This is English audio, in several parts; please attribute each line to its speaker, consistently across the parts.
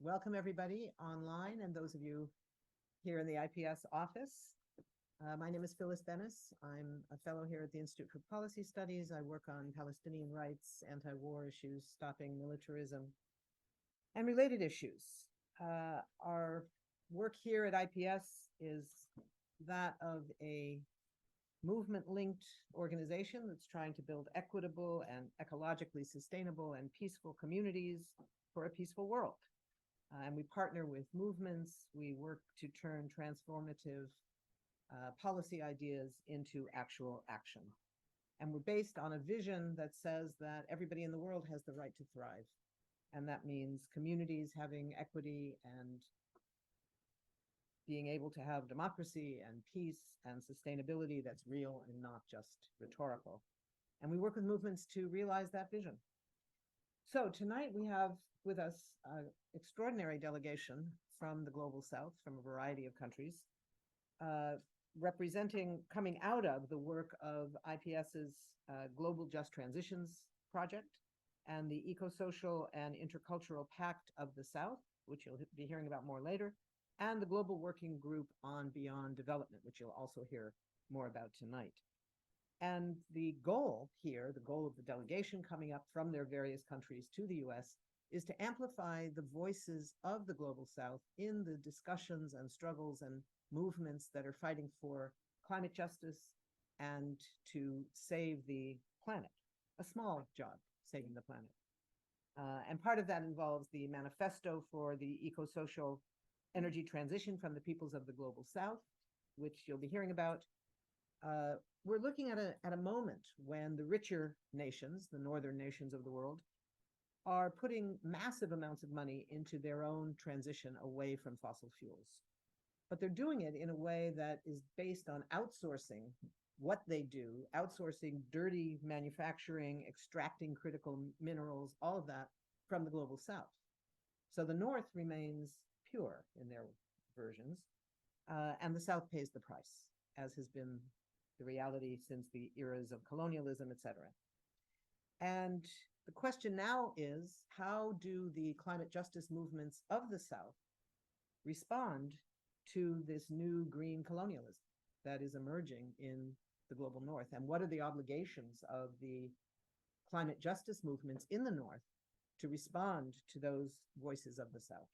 Speaker 1: Welcome everybody online and those of you here in the IPS office. My name is Phyllis Bennis. I'm a fellow here at the Institute for Policy Studies. I work on Palestinian rights, anti-war issues, stopping militarism, and related issues. Our work here at IPS is that of a movement-linked organization that's trying to build equitable and ecologically sustainable and peaceful communities for a peaceful world. And we partner with movements. We work to turn transformative policy ideas into actual action. And we're based on a vision that says that everybody in the world has the right to thrive. And that means communities having equity and being able to have democracy and peace and sustainability that's real and not just rhetorical. And we work with movements to realize that vision. So tonight we have with us an extraordinary delegation from the Global South, from a variety of countries, coming out of the work of IPS's Global Just Transitions Project and the Eco-Social and Intercultural Pact of the South, which you'll be hearing about more later, and the Global Working Group on Beyond Development, which you'll also hear more about tonight. And the goal here, the goal of the delegation coming up from their various countries to the US, is to amplify the voices of the Global South in the discussions and struggles and movements that are fighting for climate justice and to save the planet, a small job, saving the planet. And part of that involves the manifesto for the eco-social energy transition from the peoples of the Global South, which you'll be hearing about. We're looking at a moment when the richer nations, the northern nations of the world, are putting massive amounts of money into their own transition away from fossil fuels. But they're doing it in a way that is based on outsourcing what they do, outsourcing dirty manufacturing, extracting critical minerals, all of that from the Global South. So the North remains pure in their versions, and the South pays the price, as has been the reality since the eras of colonialism, etc. And the question now is, how do the climate justice movements of the South respond to this new green colonialism that is emerging in the global North? And what are the obligations of the climate justice movements in the North to respond to those voices of the South?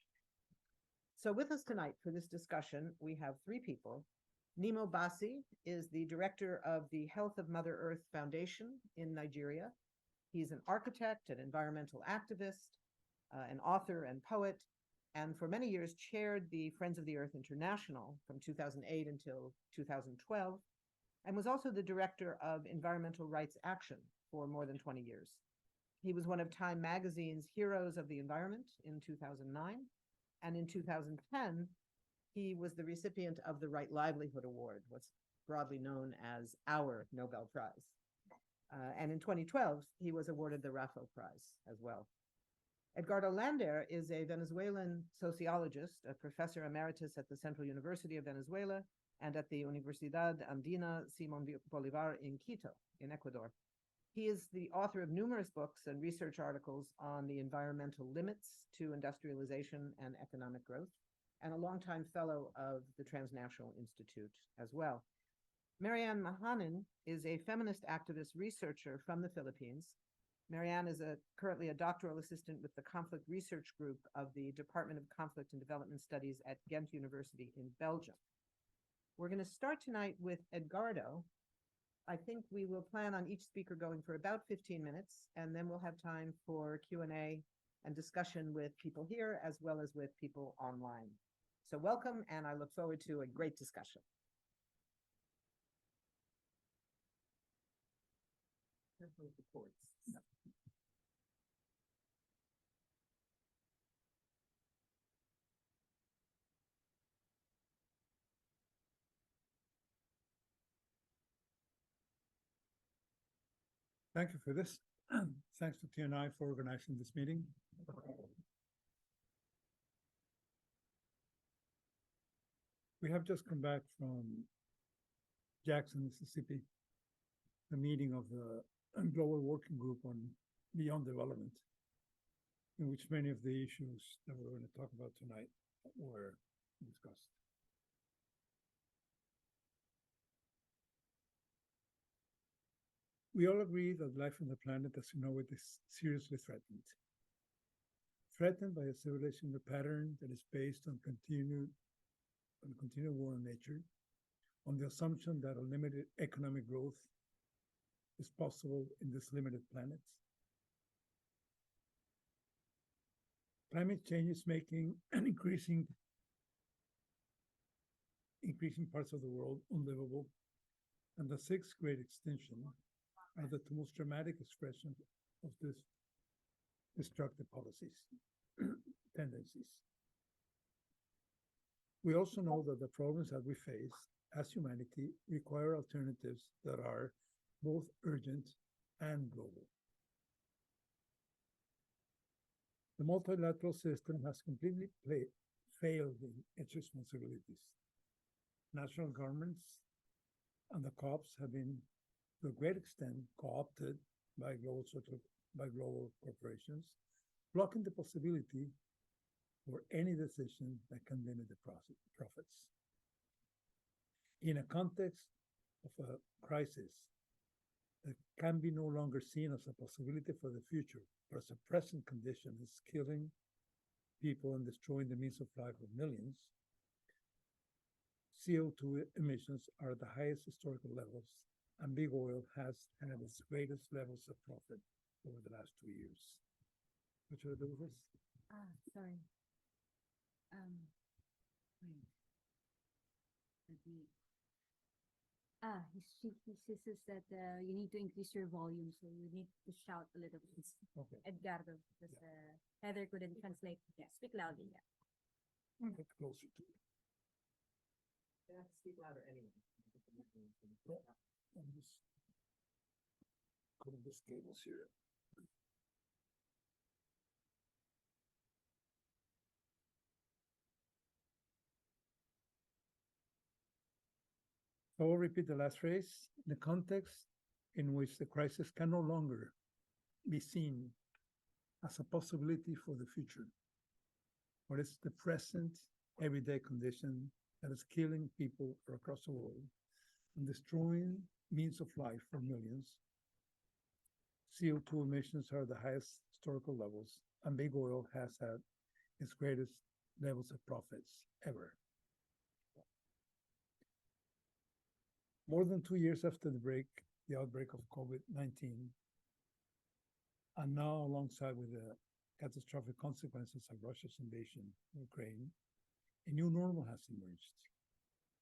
Speaker 1: So with us tonight for this discussion, we have three people. Nnimmo Bassey is the director of the Health of Mother Earth Foundation in Nigeria. He's an architect, an environmental activist, an author and poet, and for many years chaired the Friends of the Earth International from 2008 until 2012, and was also the director of Environmental Rights Action for more than 20 years. He was one of Time Magazine's Heroes of the Environment in 2009, and in 2010, he was the recipient of the Right Livelihood Award, what's broadly known as our Nobel Prize. And in 2012, he was awarded the Rafto Prize as well. Edgardo Lander is a Venezuelan sociologist, a professor emeritus at the Central University of Venezuela and at the Universidad Andina Simón Bolívar in Quito, in Ecuador. He is the author of numerous books and research articles on the environmental limits to industrialization and economic growth, and a longtime fellow of the Transnational Institute as well. Maryann Manahan is a feminist activist researcher from the Philippines. Maryann is currently a doctoral assistant with the Conflict Research Group of the Department of Conflict and Development Studies at Ghent University in Belgium. We're going to start tonight with Edgardo. I think we will plan on each speaker going for about 15 minutes, and then we'll have time for Q&A and discussion with people here as well as with people online. So welcome, and I look forward to a great discussion.
Speaker 2: Thank you for this. Thanks to TNI for organizing this meeting. We have just come back from Jackson, Mississippi, the meeting of the Global Working Group on Beyond Development. in which many of the issues that we're going to talk about tonight were discussed. We all agree that life on the planet as we know it is seriously threatened. Threatened by a civilization pattern that is based on continued war on nature, on the assumption that unlimited economic growth is possible in this limited planet. Climate change is making an increasing parts of the world unlivable, and the sixth great extinction are the two most dramatic expressions of this destructive policies, tendencies. We also know that the problems that we face as humanity require alternatives that are both urgent and global. The multilateral system has completely failed in its responsibilities. National governments and the COPs have been, to a great extent, co-opted by global corporations, blocking the possibility for any decision that can limit the profits. In a context of a crisis that can be no longer seen as a possibility for the future, but as a present condition is killing people and destroying the means of life of millions, CO2 emissions are at the highest historical levels, and big oil has had its greatest levels of profit over the last 2 years. What should I do with this?
Speaker 3: Sorry. Wait. Let me. He says that you need to increase your volume, so you need to shout a little bit.
Speaker 2: Okay.
Speaker 3: Edgardo, because Heather couldn't translate. Yeah, speak loudly. Yeah.
Speaker 2: Get closer to it.
Speaker 1: Yeah, speak louder anyway.
Speaker 2: Yeah. I'm just putting this cables here. I will repeat the last phrase. The context in which the crisis can no longer be seen as a possibility for the future, but it's the present everyday condition that is killing people across the world and destroying means of life for millions. CO2 emissions are the highest historical levels, and big oil has had its greatest levels of profits ever. More than 2 years after the outbreak of COVID-19, and now alongside with the catastrophic consequences of Russia's invasion of Ukraine, a new normal has emerged.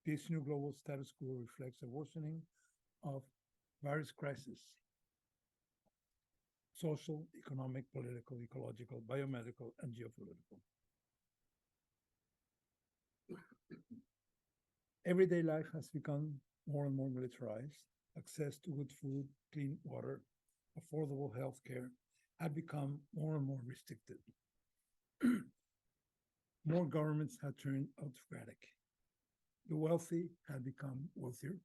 Speaker 2: This new global status quo reflects a worsening of various crises: social, economic, political, ecological, biomedical, and geopolitical. Everyday life has become more and more militarized. Access to good food, clean water, affordable health care had become more and more restricted. More governments had turned autocratic. The wealthy had become wealthier,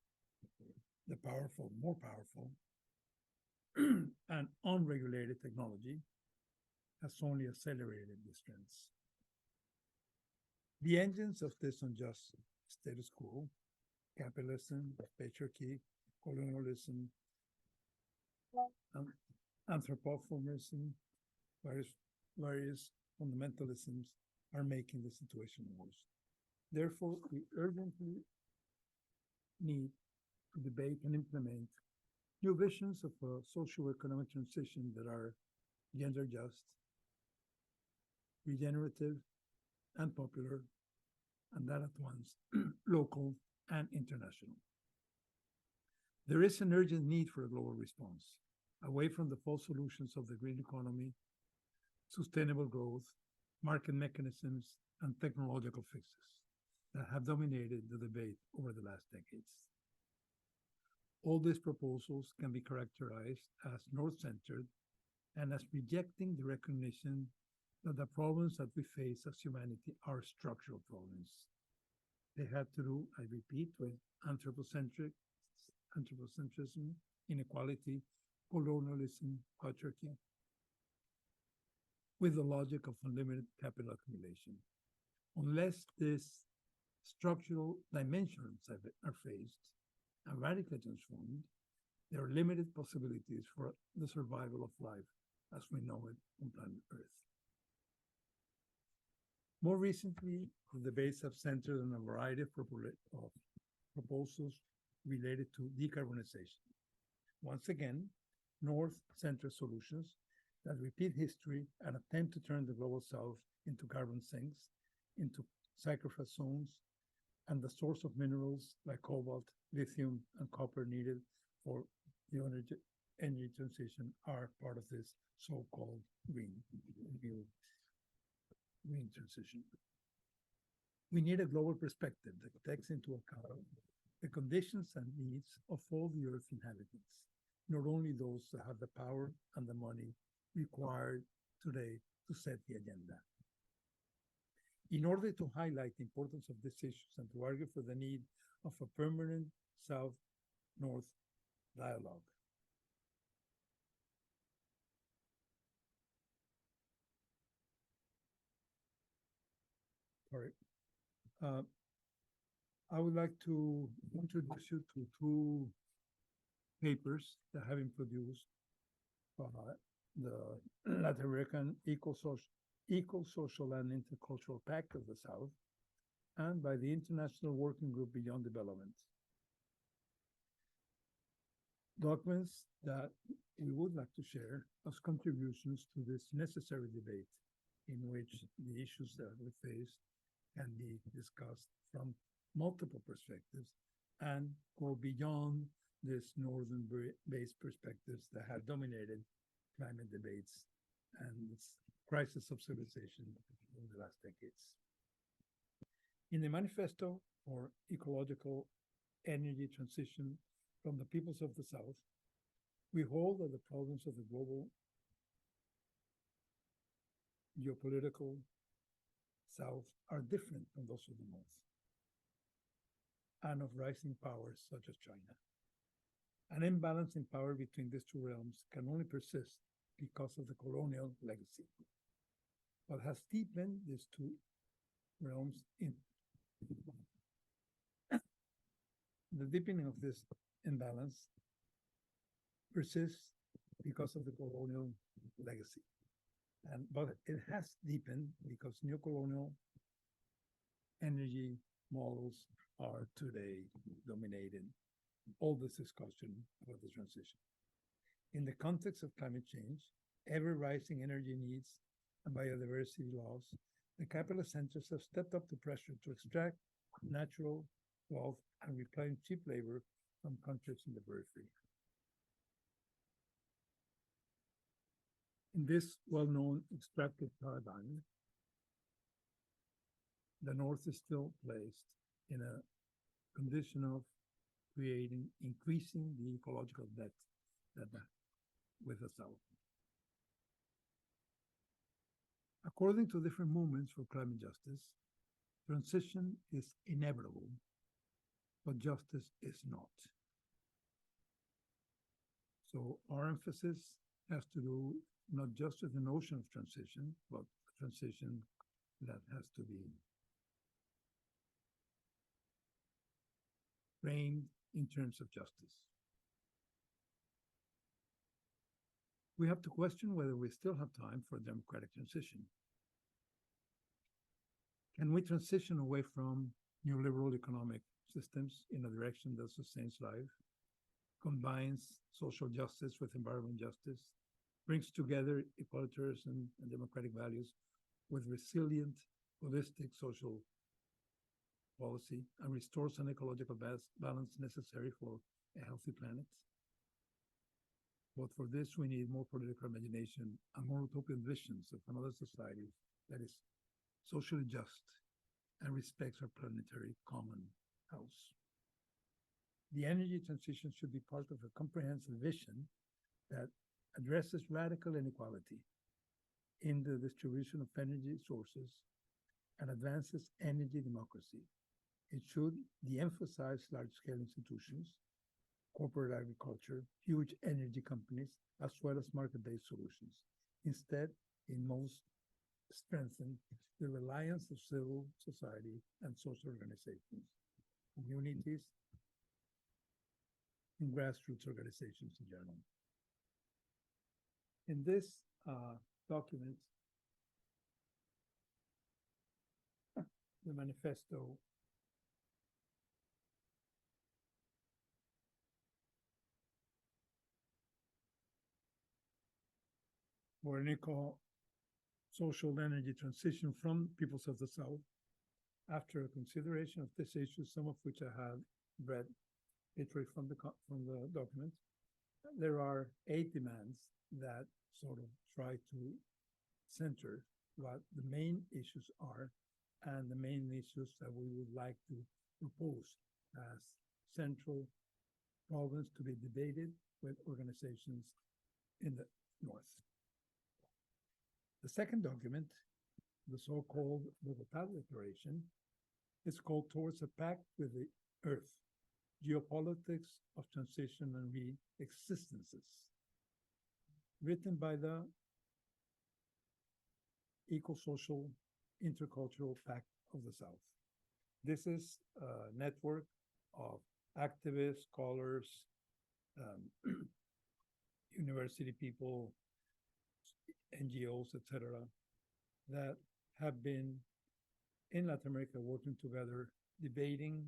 Speaker 2: the powerful more powerful, and unregulated technology has only accelerated these trends. The engines of this unjust status quo, capitalism, patriarchy, colonialism, anthropomorphism, various fundamentalisms are making the situation worse. Therefore, we urgently need to debate and implement new visions of a socio-economic transition that are gender just, regenerative, and popular, and that at once local and international. There is an urgent need for a global response, away from the false solutions of the green economy, sustainable growth, market mechanisms, and technological fixes that have dominated the debate over the last decades. All these proposals can be characterized as north-centered and as rejecting the recognition that the problems that we face as humanity are structural problems. They have to do, I repeat, with anthropocentrism, inequality, colonialism, patriarchy. with the logic of unlimited capital accumulation. Unless these structural dimensions are faced and radically transformed, there are limited possibilities for the survival of life as we know it on planet Earth. More recently, the debates have centered on a variety of proposals related to decarbonization. Once again, North-centered solutions that repeat history and attempt to turn the global South into carbon sinks, into sacrifice zones, and the source of minerals like cobalt, lithium, and copper needed for the energy transition are part of this so-called green transition. We need a global perspective that takes into account the conditions and needs of all the Earth's inhabitants, not only those that have the power and the money required today to set the agenda. In order to highlight the importance of these issues and to argue for the need of a permanent South-North dialogue, I would like to introduce you to two papers that have been produced by the Latin American Eco-Social and Intercultural Pact of the South and by the International Working Group Beyond Development. Documents that we would like to share as contributions to this necessary debate in which the issues that we face can be discussed from multiple perspectives and go beyond this northern-based perspectives that have dominated climate debates and its crisis of civilization in the last decades. In the Manifesto for Ecological Energy Transition from the Peoples of the South, we hold that the problems of the global geopolitical South are different from those of the North and of rising powers such as China. An imbalance in power between these two realms can only persist because of the colonial legacy. What has deepened these two realms in the deepening of this imbalance persists because of the colonial legacy. But it has deepened because neocolonial energy models are today dominating all this discussion about the transition. In the context of climate change, ever-rising energy needs and biodiversity loss, the capitalist centers have stepped up the pressure to extract natural wealth and reclaim cheap labor from countries in the periphery. In this well-known extractive paradigm, the North is still placed in a condition of increasing the ecological debt with the South. According to different movements for climate justice, transition is inevitable, but justice is not. So our emphasis has to do not just with the notion of transition, but a transition that has to be framed in terms of justice. We have to question whether we still have time for a democratic transition. Can we transition away from neoliberal economic systems in a direction that sustains life, combines social justice with environmental justice, brings together equalitarianism and democratic values with resilient, holistic social policy, and restores an ecological balance necessary for a healthy planet? But for this, we need more political imagination and more utopian visions of another society that is socially just and respects our planetary common house. The energy transition should be part of a comprehensive vision that addresses radical inequality in the distribution of energy sources and advances energy democracy. It should de-emphasize large-scale institutions, corporate agriculture, huge energy companies, as well as market-based solutions. Instead, in most strengthen the reliance of civil society and social organizations, communities, and grassroots organizations in general. In this document, the manifesto for an eco-social energy transition from peoples of the South, after a consideration of this issue, some of which I have read literally from the document, there are 8 demands that sort of try to center what the main issues are and the main issues that we would like to propose as central problems to be debated with organizations in the North. The second document, the so-called Bogota Declaration, is called Towards a Pact with the Earth, Geopolitics of Transition and Re-Existences, written by the Eco-Social Intercultural Pact of the South. This is a network of activists, scholars, university people, NGOs, etc., that have been in Latin America working together, debating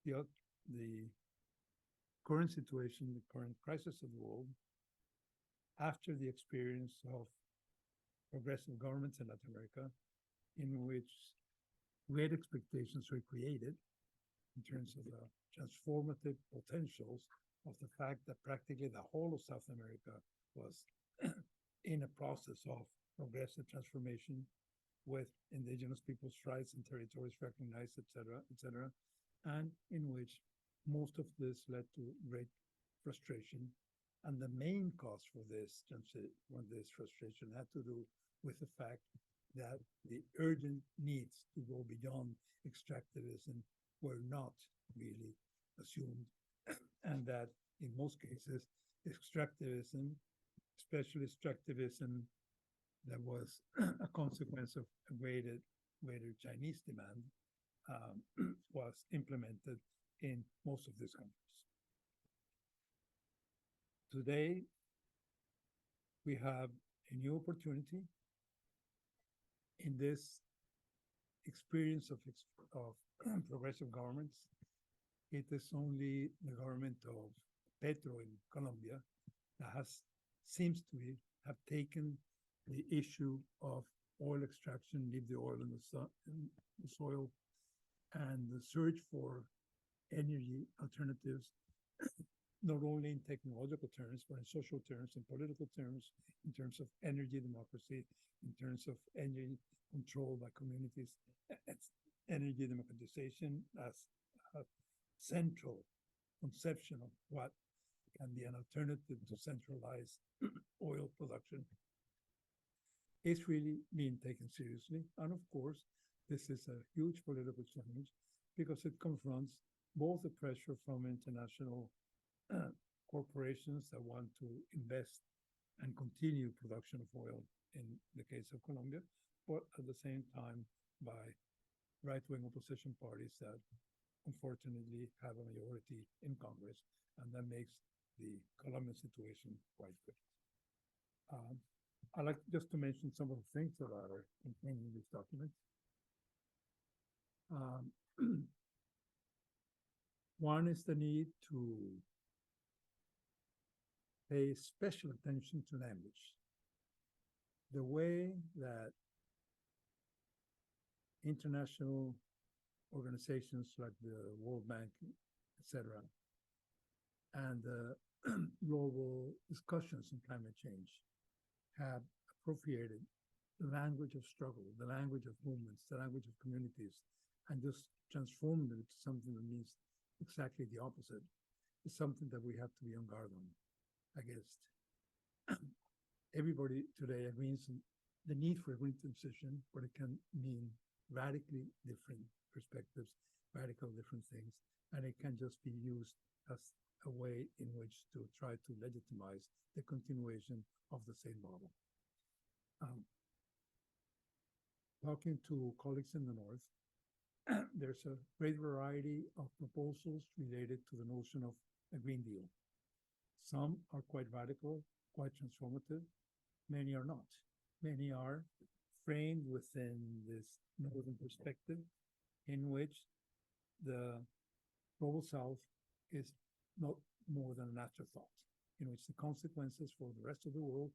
Speaker 2: the current situation, the current crisis of the world, after the experience of progressive governments in Latin America, in which great expectations were created in terms of the transformative potentials of the fact that practically the whole of South America was in a process of progressive transformation with indigenous people's rights and territories recognized, etc., and in which most of this led to great frustration. And the main cause for this frustration had to do with the fact that the urgent needs to go beyond extractivism were not really assumed, and that in most cases, extractivism, especially extractivism that was a consequence of a greater Chinese demand, was implemented in most of these countries. Today, we have a new opportunity in this experience of progressive governments. It is only the government of Petro in Colombia that seems to have taken the issue of oil extraction, leave the oil in the soil, and the search for energy alternatives, not only in technological terms, but in social terms, in political terms, in terms of energy democracy, in terms of energy control by communities, energy democratization as a central conception of what can be an alternative to centralized oil production, is really being taken seriously. And of course, this is a huge political challenge because it confronts both the pressure from international corporations that want to invest and continue production of oil in the case of Colombia, but at the same time by right-wing opposition parties that unfortunately have a majority in Congress, and that makes the Colombian situation quite good. I'd like just to mention some of the things that are contained in this document. One is the need to pay special attention to language. The way that international organizations like the World Bank, etc., and global discussions on climate change have appropriated the language of struggle, the language of movements, the language of communities, and just transformed it to something that means exactly the opposite. It's something that we have to be on guard on against. Everybody today agrees on the need for a green transition, but it can mean radically different perspectives, radical different things, and it can just be used as a way in which to try to legitimize the continuation of the same model. talking to colleagues in the North, there's a great variety of proposals related to the notion of a Green Deal. Some are quite radical, quite transformative. Many are not. Many are framed within this northern perspective in which the global south is not more than an afterthought, in which the consequences for the rest of the world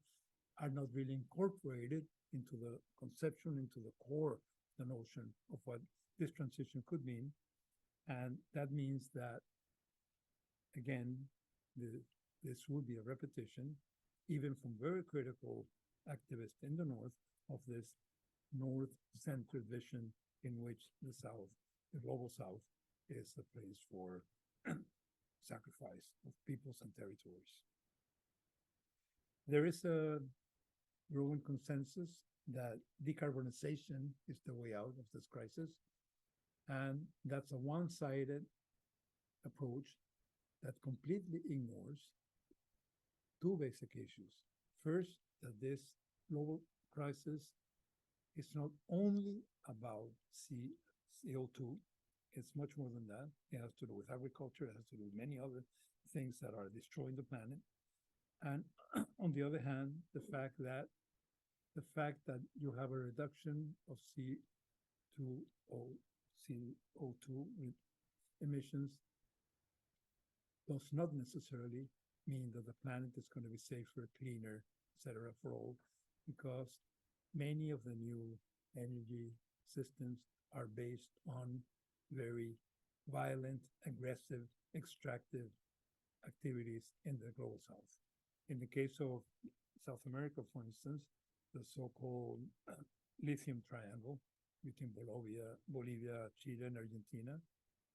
Speaker 2: are not really incorporated into the conception, into the core, the notion of what this transition could mean. And that means that, again, this would be a repetition, even from very critical activists in the North, of this North-centered vision in which the South, the global South, is a place for sacrifice of peoples and territories. There is a growing consensus that decarbonization is the way out of this crisis, and that's a one-sided approach that completely ignores two basic issues. First, that this global crisis is not only about CO2, it's much more than that. It has to do with agriculture, it has to do with many other things that are destroying the planet. And on the other hand, the fact that you have a reduction of CO2 emissions does not necessarily mean that the planet is going to be safer, cleaner, etc. for all, because many of the new energy systems are based on very violent, aggressive, extractive activities in the global south. In the case of South America, for instance, the so-called lithium triangle between Bolivia, Chile, and Argentina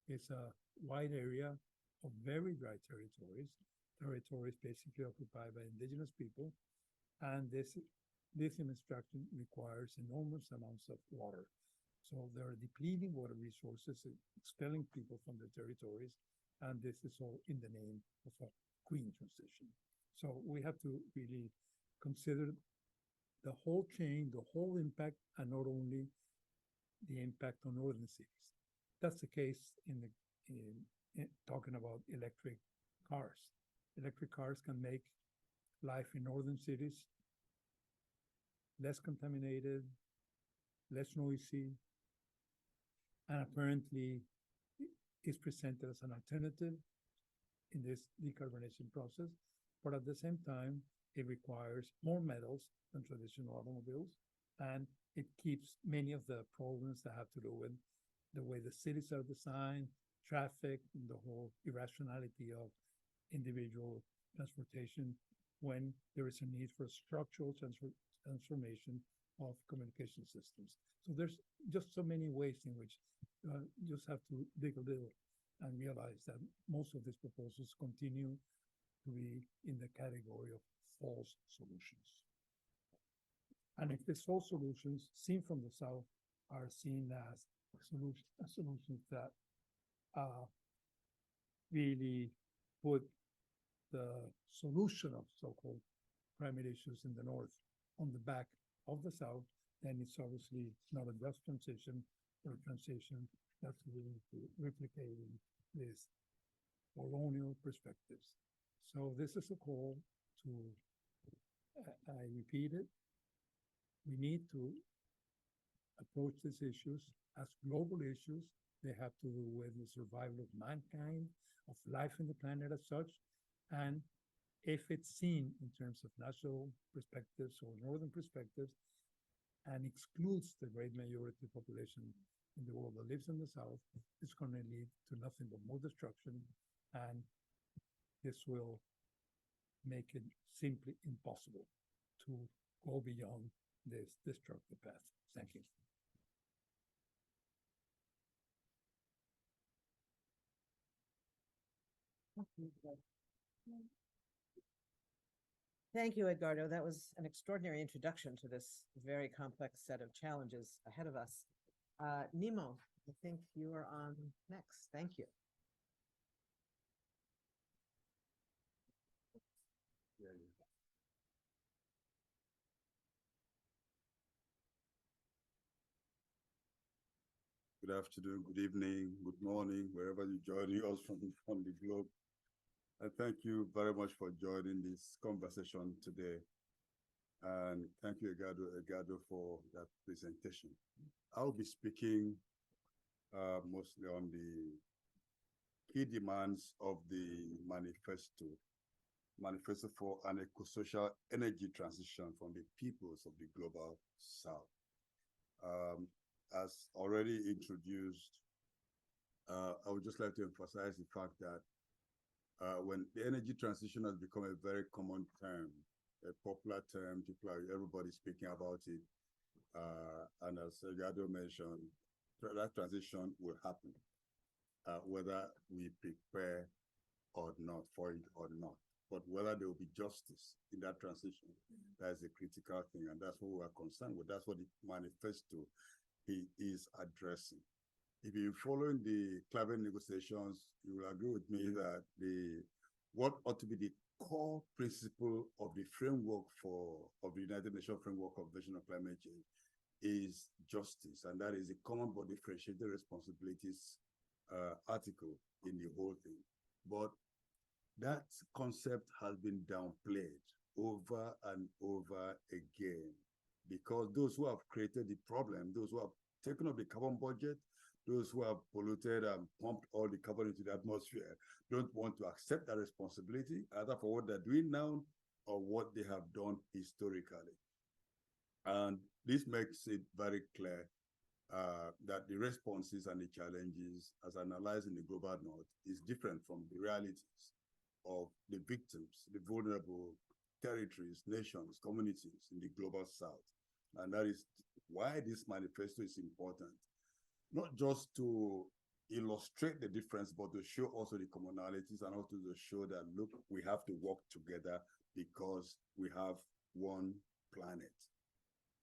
Speaker 2: is a wide area of very dry territories basically occupied by indigenous people, and this lithium extraction requires enormous amounts of water. So they're depleting water resources, expelling people from their territories, and this is all in the name of a green transition. So we have to really consider the whole chain, the whole impact, and not only the impact on northern cities. That's the case in talking about electric cars. Electric cars can make life in northern cities less contaminated, less noisy, and apparently is presented as an alternative in this decarbonization process. But at the same time, it requires more metals than traditional automobiles, and it keeps many of the problems that have to do with the way the cities are designed, traffic, and the whole irrationality of individual transportation when there is a need for structural transformation of communication systems. So there's just so many ways in which you just have to dig a little and realize that most of these proposals continue to be in the category of false solutions. And if these false solutions seen from the South are seen as solutions that really put the solution of so-called climate issues in the North on the back of the South, then it's obviously not a just transition or a transition that's really replicating these colonial perspectives. So this is a call to, I repeat it, we need to approach these issues as global issues. They have to do with the survival of mankind, of life in the planet as such. And if it's seen in terms of national perspectives or northern perspectives and excludes the great majority population in the world that lives in the South, it's going to lead to nothing but more destruction. And this will make it simply impossible to go beyond this destructive path. Thank you.
Speaker 1: Thank you, Edgardo. That was an extraordinary introduction to this very complex set of challenges ahead of us. Nnimmo, I think you are on next. Thank you.
Speaker 4: good afternoon, good evening, good morning, wherever you're joining us from the globe. And thank you very much for joining this conversation today. And thank you, Edgardo, for that presentation. I'll be speaking mostly on the key demands of the manifesto for an eco-social energy transition from the peoples of the global south. As already introduced, I would just like to emphasize the fact that when the energy transition has become a very common term, a popular term, everybody speaking about it, and as Edgardo mentioned, that transition will happen, whether we prepare or not for it or not. But whether there will be justice in that transition, that is a critical thing, and that's what we are concerned with. That's what the manifesto is addressing. If you're following the climate negotiations, you will agree with me that what ought to be the core principle of the framework of the United Nations Framework Convention on Climate Change is justice, and that is a common but differentiated responsibilities article in the whole thing. But that concept has been downplayed over and over again, because those who have created the problem, those who have taken up the carbon budget, those who have polluted and pumped all the carbon into the atmosphere, don't want to accept that responsibility, either for what they're doing now or what they have done historically. And this makes it very clear that the responses and the challenges, as analyzed in the global north, is different from the realities of the victims, the vulnerable territories, nations, communities in the global south. And that is why this manifesto is important, not just to illustrate the difference, but to show also the commonalities and also to show that, look, we have to work together because we have one planet.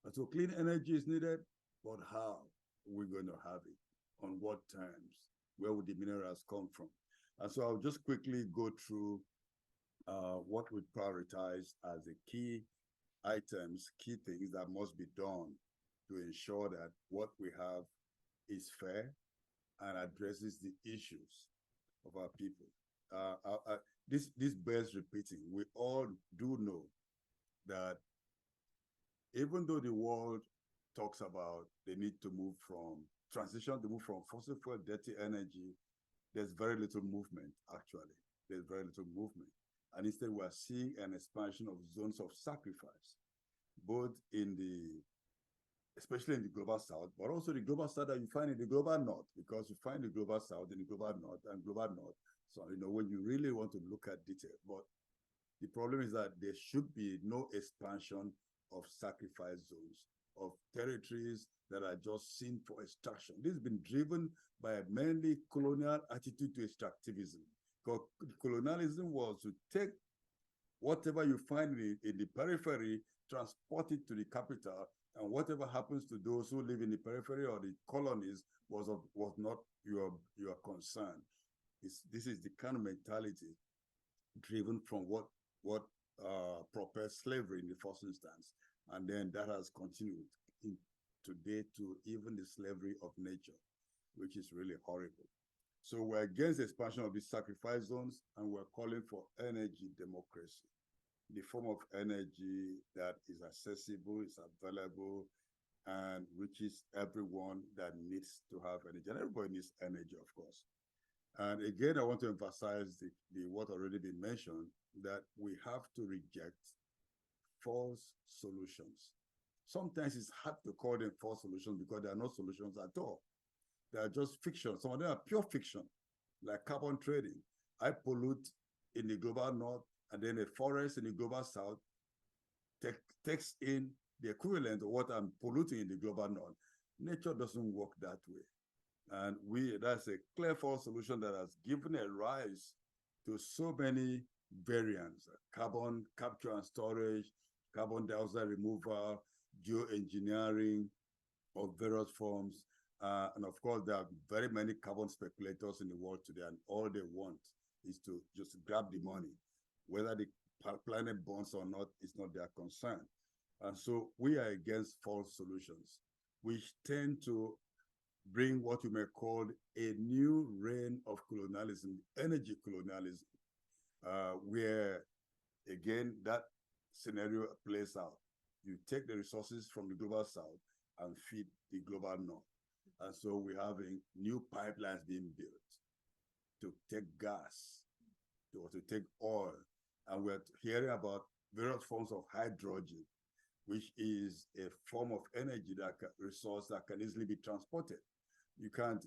Speaker 4: And so clean energy is needed, but how are we going to have it? On what terms? Where would the minerals come from? And so I'll just quickly go through what we prioritize as the key items, key things that must be done to ensure that what we have is fair and addresses the issues of our people. This bears repeating. We all do know that even though the world talks about the need to move from fossil fuel dirty energy, there's very little movement, actually. There's very little movement. And instead, we're seeing an expansion of zones of sacrifice, both especially in the global south, but also the global south that you find in the global north, because you find the global south in the global north and global north. So, when you really want to look at detail, but the problem is that there should be no expansion of sacrifice zones, of territories that are just seen for extraction. This has been driven by a mainly colonial attitude to extractivism. Because colonialism was to take whatever you find in the periphery, transport it to the capital, and whatever happens to those who live in the periphery or the colonies was not your concern. This is the kind of mentality driven from what propelled slavery in the first instance, and then that has continued today to even the slavery of nature, which is really horrible. So we're against the expansion of these sacrifice zones, and we're calling for energy democracy, the form of energy that is accessible, is available, and reaches everyone that needs to have energy. And everybody needs energy, of course. And again, I want to emphasize the what already been mentioned, that we have to reject false solutions. Sometimes it's hard to call them false solutions because they are not solutions at all. They are just fiction. Some of them are pure fiction, like carbon trading. I pollute in the global north, and then a forest in the global south takes in the equivalent of what I'm polluting in the global north. Nature doesn't work that way. And that's a clear false solution that has given a rise to so many variants: carbon capture and storage, carbon dioxide removal, geoengineering of various forms. And of course, there are very many carbon speculators in the world today, and all they want is to just grab the money. Whether the planet burns or not is not their concern. And so we are against false solutions, which tend to bring what you may call a new reign of colonialism, energy colonialism, where, again, that scenario plays out. You take the resources from the global south and feed the global north. And so we have new pipelines being built to take gas, to take oil. And we're hearing about various forms of hydrogen, which is a form of energy resource that can easily be transported. You can't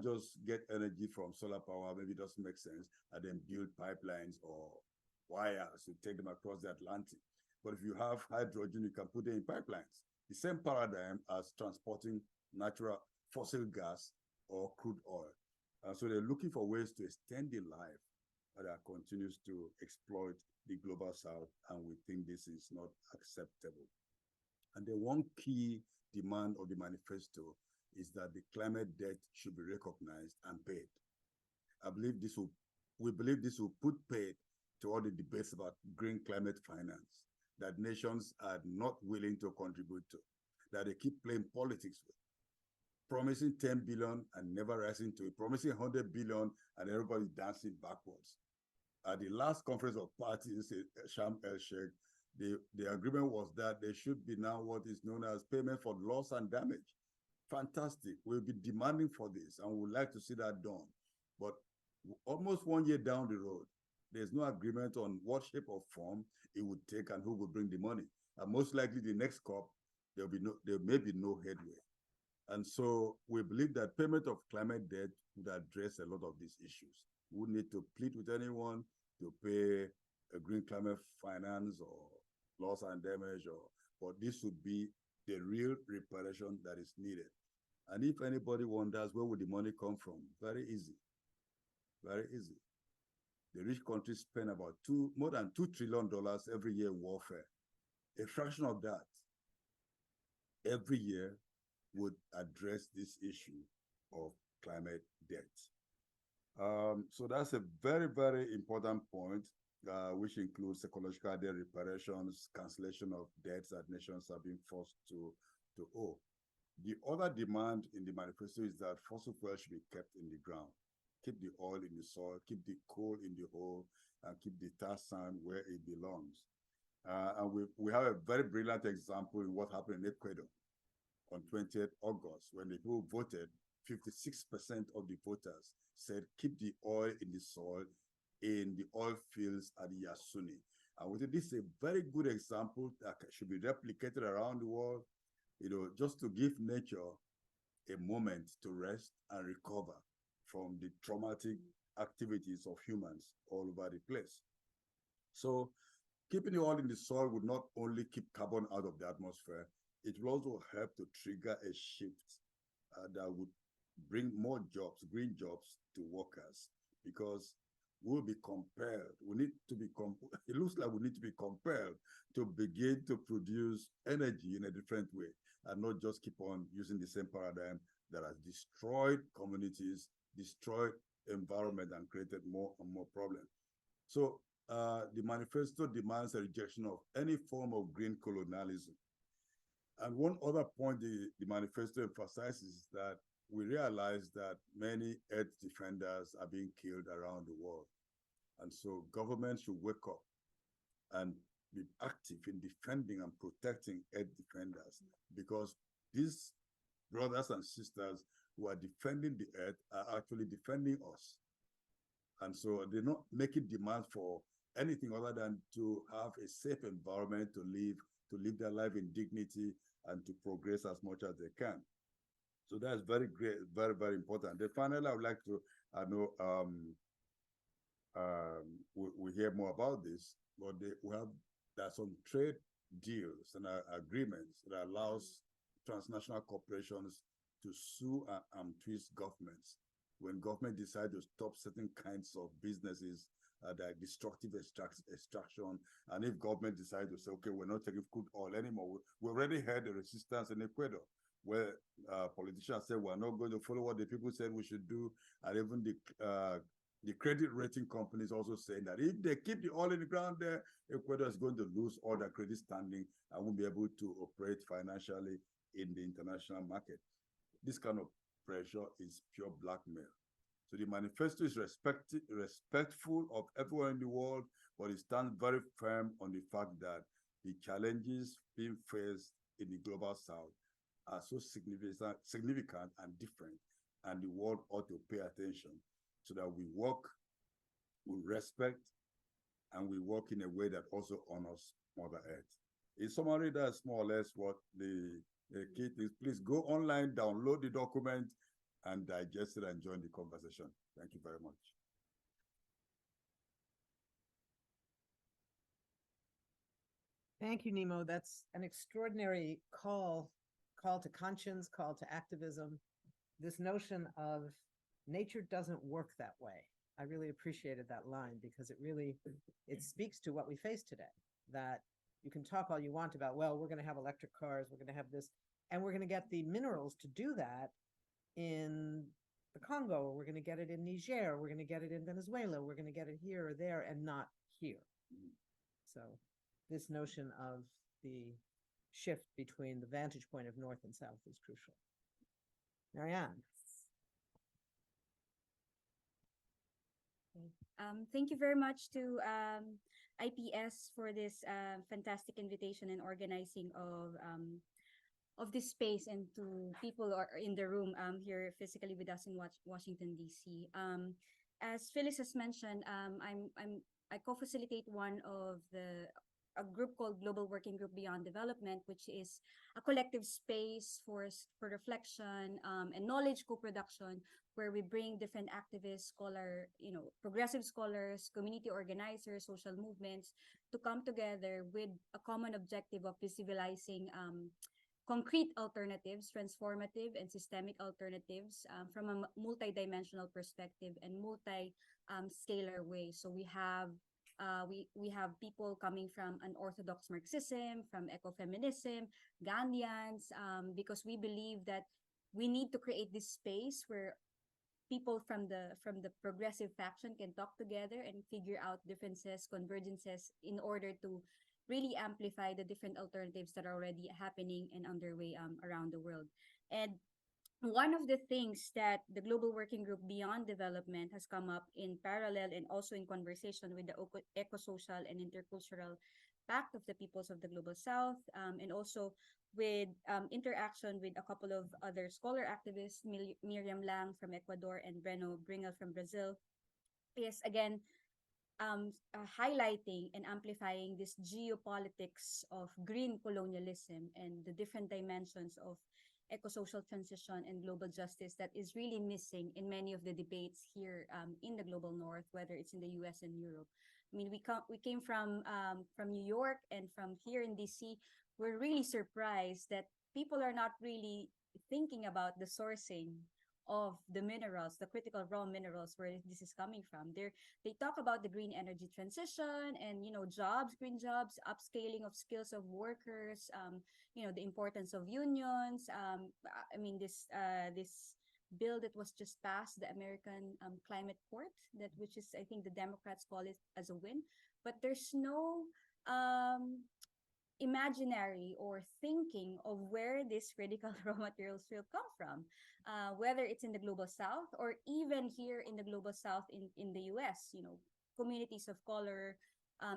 Speaker 4: just get energy from solar power, maybe it doesn't make sense, and then build pipelines or wires to take them across the Atlantic. But if you have hydrogen, you can put it in pipelines. The same paradigm as transporting natural fossil gas or crude oil. So they're looking for ways to extend the life that continues to exploit the global south, and we think this is not acceptable. And the one key demand of the manifesto is that the climate debt should be recognized and paid. We believe this will put paid to all the debates about green climate finance that nations are not willing to contribute to, that they keep playing politics with, promising 10 billion and never rising to it, promising 100 billion and everybody's dancing backwards. At the last conference of parties, Sharm el-Sheikh, the agreement was that there should be now what is known as payment for loss and damage. Fantastic. We'll be demanding for this, and we would like to see that done. But almost 1 year down the road, there's no agreement on what shape or form it would take and who will bring the money. And most likely the next COP, there may be no headway. And so we believe that payment of climate debt would address a lot of these issues. We wouldn't need to plead with anyone to pay a green climate finance or loss and damage, but this would be the real reparation that is needed. And if anybody wonders where would the money come from, very easy, very easy. The rich countries spend about more than $2 trillion every year in warfare. A fraction of that every year would address this issue of climate debt. So that's a very, very important point, which includes ecological debt reparations, cancellation of debts that nations have been forced to owe. The other demand in the manifesto is that fossil fuels should be kept in the ground. Keep the oil in the soil, keep the coal in the hole, and keep the tar sand where it belongs. And we have a very brilliant example in what happened in Ecuador on 20th August, when the people voted, 56% of the voters said keep the oil in the soil in the oil fields at Yasuni. And we think this is a very good example that should be replicated around the world, just to give nature a moment to rest and recover from the traumatic activities of humans all over the place. So keeping the oil in the soil would not only keep carbon out of the atmosphere, it will also help to trigger a shift that would bring more jobs, green jobs to workers, because we'll be compelled, it looks like we need to be compelled to begin to produce energy in a different way and not just keep on using the same paradigm that has destroyed communities, destroyed environment, and created more and more problems. So the manifesto demands a rejection of any form of green colonialism. And one other point the manifesto emphasizes is that we realize that many earth defenders are being killed around the world. And so governments should wake up and be active in defending and protecting earth defenders, because these brothers and sisters who are defending the earth are actually defending us. And so they're not making demands for anything other than to have a safe environment to live their life in dignity and to progress as much as they can. So that's very great, very, very important. Then finally, I would like to, we hear more about this, but there are some trade deals and agreements that allows transnational corporations to sue and twist governments when government decide to stop certain kinds of businesses that are destructive extraction. And if government decide to say, okay, we're not taking crude oil anymore, we already had the resistance in Ecuador, where politicians said we're not going to follow what the people said we should do, and even the credit rating companies also saying that if they keep the oil in the ground there, Ecuador is going to lose all their credit standing and won't be able to operate financially in the international market. This kind of pressure is pure blackmail. So the manifesto is respectful of everyone in the world, but it stands very firm on the fact that the challenges being faced in the global south are so significant and different, and the world ought to pay attention so that we work with respect and we work in a way that also honors Mother Earth. In summary, that's more or less what the key things. Please go online, download the document, and digest it and join the conversation. Thank you very much.
Speaker 1: Thank you, Nnimmo. That's an extraordinary call to conscience, call to activism. This notion of nature doesn't work that way. I really appreciated that line because it speaks to what we face today, that you can talk all you want about, well, we're going to have electric cars, we're going to have this, and we're going to get the minerals to do that in the Congo, we're going to get it in Niger, we're going to get it in Venezuela, we're going to get it here or there and not here. So this notion of the shift between the vantage point of North and South is crucial. Maryann.
Speaker 3: Thank you very much to IPS for this fantastic invitation and organizing of this space, and to people who are in the room here physically with us in Washington, D.C. As Phyllis has mentioned, I co-facilitate one of a group called Global Working Group Beyond Development, which is a collective space for reflection and knowledge co-production, where we bring different activists, progressive scholars, community organizers, social movements to come together with a common objective of visualizing concrete alternatives, transformative and systemic alternatives from a multidimensional perspective and multi-scalar way. So we have people coming from unorthodox Marxism, from ecofeminism, Gandhians, because we believe that we need to create this space where people from the progressive faction can talk together and figure out differences, convergences, in order to really amplify the different alternatives that are already happening and underway around the world. And one of the things that the Global Working Group Beyond Development has come up in parallel and also in conversation with the Eco-Social and Intercultural Pact of the Peoples of the Global South, and also with interaction with a couple of other scholar activists, Miriam Lang from Ecuador and Breno Bringel from Brazil, is again highlighting and amplifying this geopolitics of green colonialism and the different dimensions of eco-social transition and global justice that is really missing in many of the debates here in the global north, whether it's in the US and Europe. I mean, we came from New York and from here in DC. We're really surprised that people are not really thinking about the sourcing of the minerals, the critical raw minerals, where this is coming from. They talk about the green energy transition and, jobs, green jobs, upscaling of skills of workers, the importance of unions. I mean, this bill that was just passed, the American Climate Court, which is, I think the Democrats call it as a win, but there's no imaginary or thinking of where these critical raw materials will come from, whether it's in the global south or even here in the global south in the US, communities of color,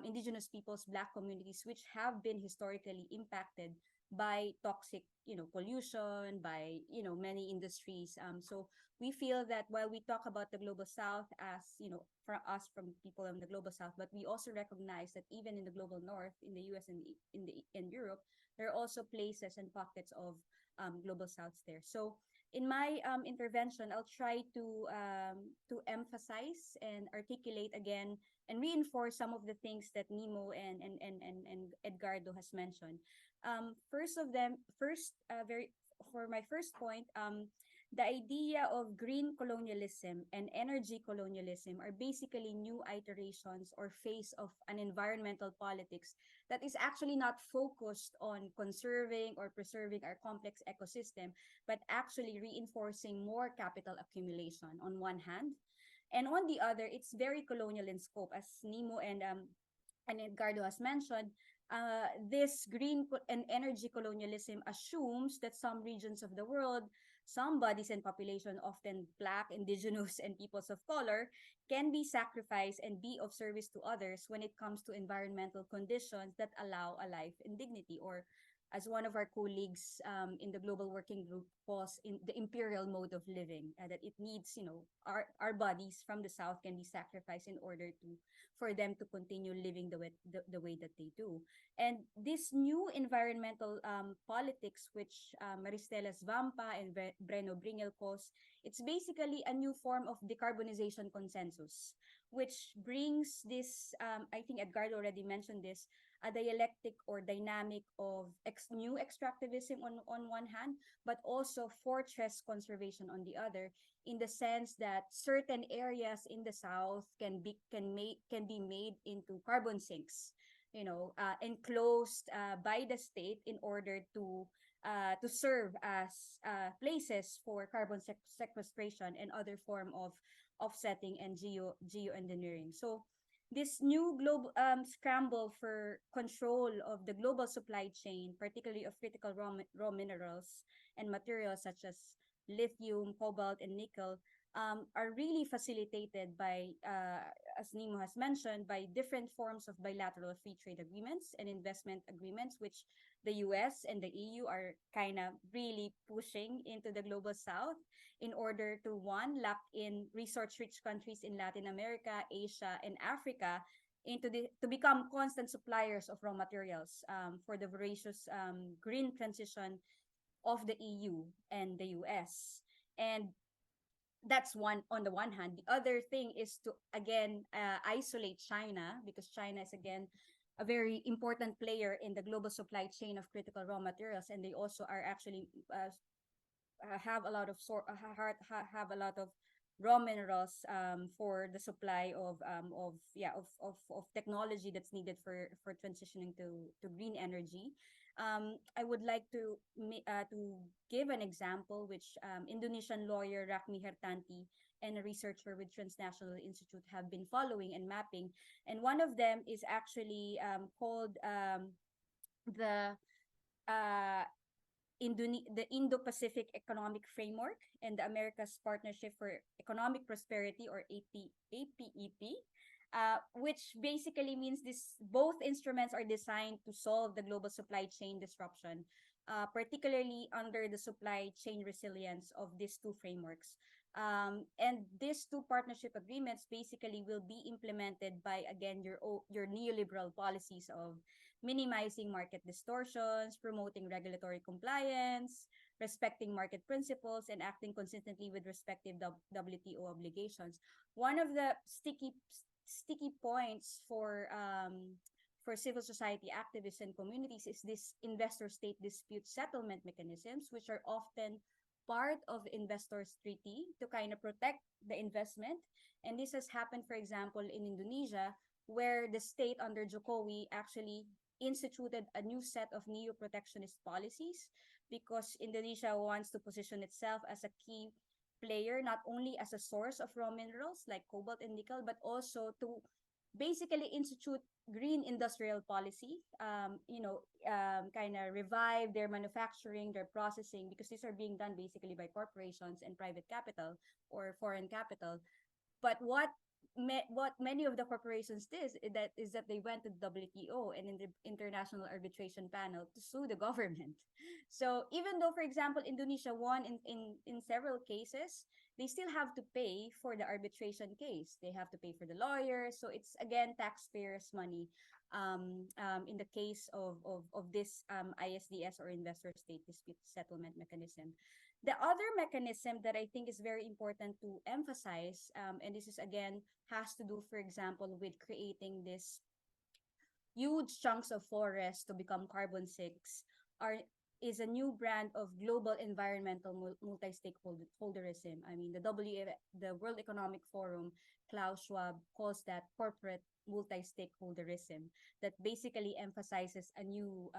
Speaker 3: indigenous peoples, Black communities, which have been historically impacted by toxic, pollution, by, many industries. So we feel that while we talk about the global south as, for us from people in the global south, but we also recognize that even in the global north, in the US and in Europe, there are also places and pockets of global souths there. So in my intervention, I'll try to emphasize and articulate again and reinforce some of the things that Nnimmo and Edgardo has mentioned. For my first point, the idea of green colonialism and energy colonialism are basically new iterations or phase of an environmental politics that is actually not focused on conserving or preserving our complex ecosystem, but actually reinforcing more capital accumulation on one hand. And on the other, it's very colonial in scope, as Nnimmo and Edgardo has mentioned. this and energy colonialism assumes that some regions of the world, some bodies and population, often Black, Indigenous, and peoples of color, can be sacrificed and be of service to others when it comes to environmental conditions that allow a life in dignity, or as one of our colleagues in the global working group calls in the imperial mode of living, that it needs, our bodies from the South can be sacrificed in order for them to continue living the way that they do. And this new environmental politics, which Maristela Svampa and Breno Bringel calls, it's basically a new form of decarbonization consensus, which brings this, I think Edgardo already mentioned this, a dialectic or dynamic of new extractivism on one hand, but also fortress conservation on the other, in the sense that certain areas in the South can be made into carbon sinks, enclosed by the state in order to serve as places for carbon sequestration and other form of offsetting and geoengineering. So this new global scramble for control of the global supply chain, particularly of critical raw minerals and materials such as lithium, cobalt, and nickel, are really facilitated by, as Nnimmo has mentioned, by different forms of bilateral free trade agreements and investment agreements, which the US and the EU are kind of really pushing into the global South in order to, one, lock in resource-rich countries in Latin America, Asia, and Africa to become constant suppliers of raw materials for the voracious green transition of the EU and the US. And that's one on the one hand. The other thing is to, again, isolate China, because China is, again, a very important player in the global supply chain of critical raw materials, and they also are actually have a lot of raw minerals for the supply of technology that's needed for transitioning to green energy. I would like to give an example, which Indonesian lawyer Rakmi Hertanti and a researcher with Transnational Institute have been following and mapping. And one of them is actually called the Indo-Pacific Economic Framework and the America's Partnership for Economic Prosperity, or APEP, which basically means both instruments are designed to solve the global supply chain disruption, particularly under the supply chain resilience of these two frameworks. And these two partnership agreements basically will be implemented by, again, your neoliberal policies of minimizing market distortions, promoting regulatory compliance, respecting market principles, and acting consistently with respective WTO obligations. One of the sticky points for civil society activists and communities is this investor-state dispute settlement mechanisms, which are often part of the investors' treaty to kind of protect the investment. And this has happened, for example, in Indonesia, where the state under Jokowi actually instituted a new set of neo-protectionist policies, because Indonesia wants to position itself as a key player, not only as a source of raw minerals like cobalt and nickel, but also to basically institute green industrial policy, kind of revive their manufacturing, their processing, because these are being done basically by corporations and private capital or foreign capital. But what many of the corporations did is that they went to the WTO and in the International Arbitration Panel to sue the government. So even though, for example, Indonesia won in several cases, they still have to pay for the arbitration case. They have to pay for the lawyers. So it's, again, taxpayers' money in the case of this ISDS, or investor state dispute settlement mechanism. The other mechanism that I think is very important to emphasize, and this is, again, has to do, for example, with creating this huge chunks of forest to become carbon sinks, is a new brand of global environmental multi-stakeholderism. I mean, the World Economic Forum, Klaus Schwab, calls that corporate multi-stakeholderism, that basically emphasizes a new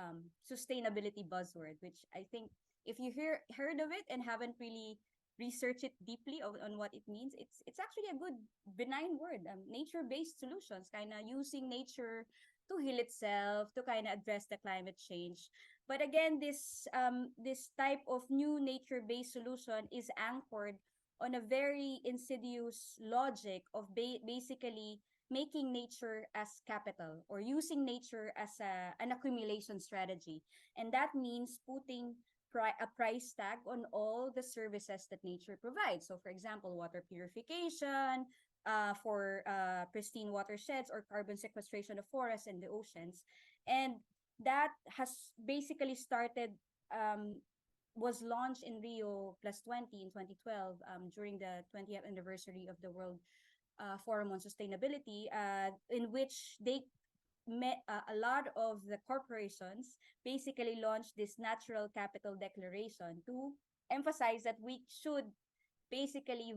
Speaker 3: sustainability buzzword, which I think, if you heard of it and haven't really researched it deeply on what it means, it's actually a good benign word. Nature-based solutions, kind of using nature heal itself, to kind of address the climate change. But again, this type of new nature-based solution is anchored on a very insidious logic of basically making nature as capital, or using nature as an accumulation strategy. And that means putting a price tag on all the services that nature provides. So for example, water purification, for pristine watersheds, or carbon sequestration of forests and the oceans. And that has basically started, was launched in Rio Plus 20 in 2012, during the 20th anniversary of the World Forum on Sustainability, in which they met a lot of the corporations basically launched this natural capital declaration to emphasize that we should basically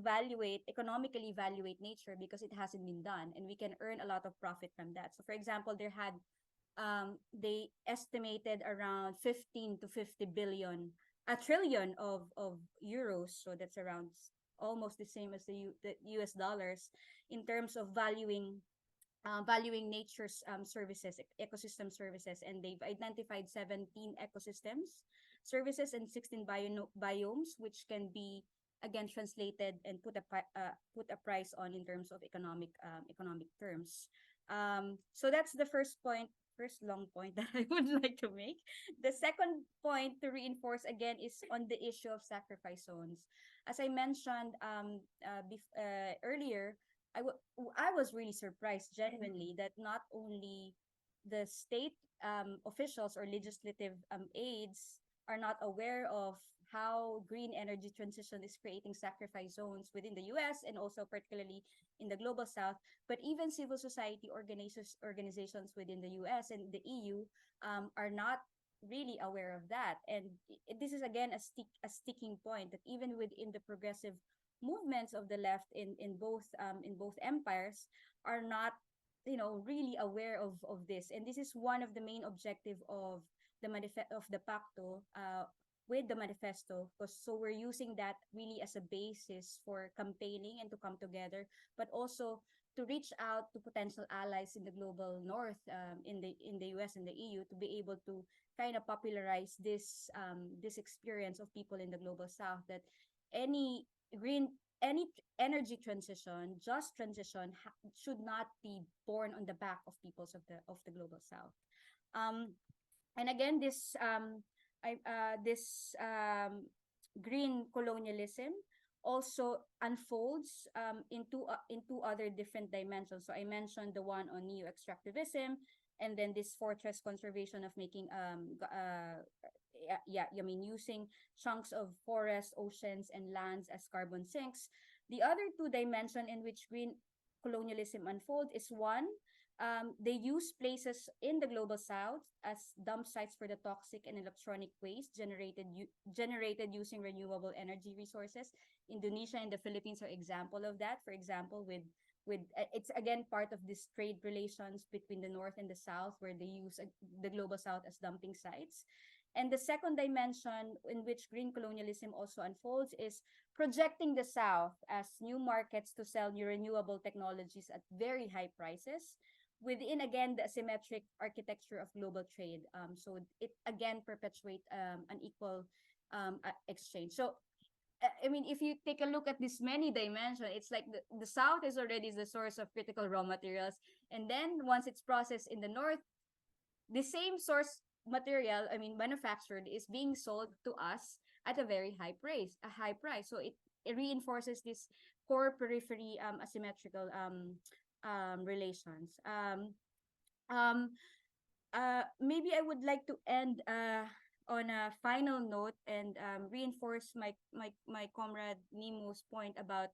Speaker 3: economically evaluate nature, because it hasn't been done, and we can earn a lot of profit from that. So for example, they estimated around 15 to 50 billion, a trillion of euros. So that's around almost the same as the US dollars, in terms of valuing nature's services, ecosystem services. And they've identified 17 ecosystems services and 16 biomes, which can be again translated and put a price on in terms of economic terms. So that's the first long point that I would like to make. The second point to reinforce again is on the issue of sacrifice zones. As I mentioned earlier, I was really surprised genuinely that not only the state officials or legislative aides are not aware of how green energy transition is creating sacrifice zones within the US and also particularly in the global south, but even civil society organizations within the US and the EU are not really aware of that. And this is again a sticking point, that even within the progressive movements of the left in both empires are not really aware of this. And this is one of the main objective of the Pacto, with the manifesto, because so we're using that really as a basis for campaigning and to come together, but also to reach out to potential allies in the global north, in the US and the EU, to be able to kind of popularize this experience of people in the global south, that any energy transition, just transition, should not be born on the back of peoples of the global south. And again, this green colonialism also unfolds in two other different dimensions. So I mentioned the one on neo-extractivism, and then this fortress conservation of making using chunks of forests, oceans, and lands as carbon sinks. The other two dimensions in which green colonialism unfolds is one, they use places in the global south as dump sites for the toxic and electronic waste generated using renewable energy resources. Indonesia and the Philippines are example of that. For example, with it's again part of this trade relations between the north and the south, where they use the global south as dumping sites. And the second dimension in which green colonialism also unfolds is projecting the South as new markets to sell new renewable technologies at very high prices, within, again, the asymmetric architecture of global trade. So it, again, perpetuates an equal exchange. So, I mean, if you take a look at this many dimensions, it's like the South is already the source of critical raw materials. And then once it's processed in the North, the same source material, I mean, manufactured, is being sold to us at a very high price. So it reinforces this core periphery asymmetrical relations. Maybe I would like to end on a final note and reinforce my comrade Nnimmo's point about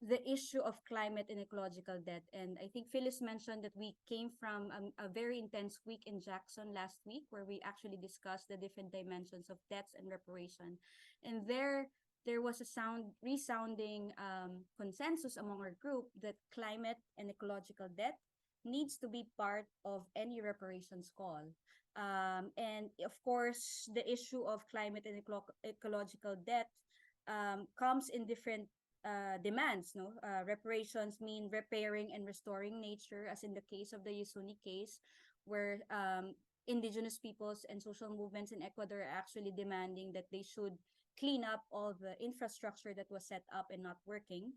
Speaker 3: the issue of climate and ecological debt. And I think Phyllis mentioned that we came from a very intense week in Jackson last week, where we actually discussed the different dimensions of debts and reparation. And there was a resounding consensus among our group that climate and ecological debt needs to be part of any reparations call. And of course, the issue of climate and ecological debt comes in different demands. No, reparations mean repairing and restoring nature, as in the case of the Yuzuni case, where indigenous peoples and social movements in Ecuador are actually demanding that they should clean up all the infrastructure that was set up and not working.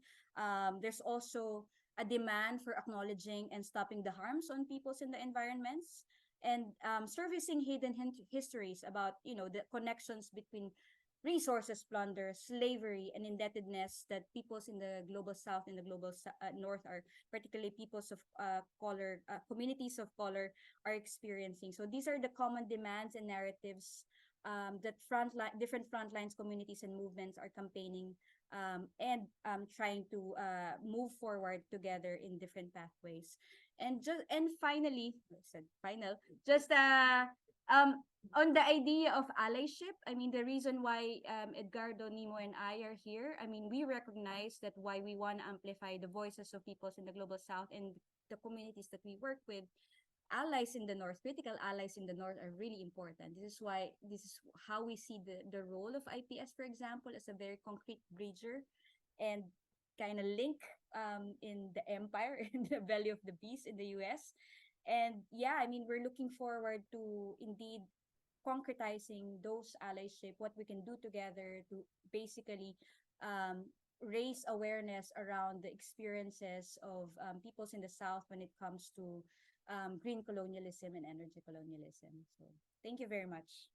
Speaker 3: There's also a demand for acknowledging and stopping the harms on peoples in the environments, and servicing hidden histories about, you know, the connections between resources plunder, slavery, and indebtedness that peoples in the global south and the global north, are particularly peoples of color, communities of color, are experiencing. So these are the common demands and narratives that different frontlines communities and movements are campaigning, and trying to move forward together in different pathways. And finally, I said final, just on the idea of allyship, I mean, the reason why Edgardo, Nnimmo, and I are here, I mean, we recognize that why we want to amplify the voices of peoples in the global south and the communities that we work with, allies in the north, critical allies in the north, are really important. This is how we see the role of IPS, for example, as a very concrete bridger and kind of link in the empire, in the belly of the beast in the US. And yeah, I mean, we're looking forward to indeed concretizing those allyship, what we can do together to basically raise awareness around the experiences of peoples in the South when it comes to green colonialism and energy colonialism. So thank you very much.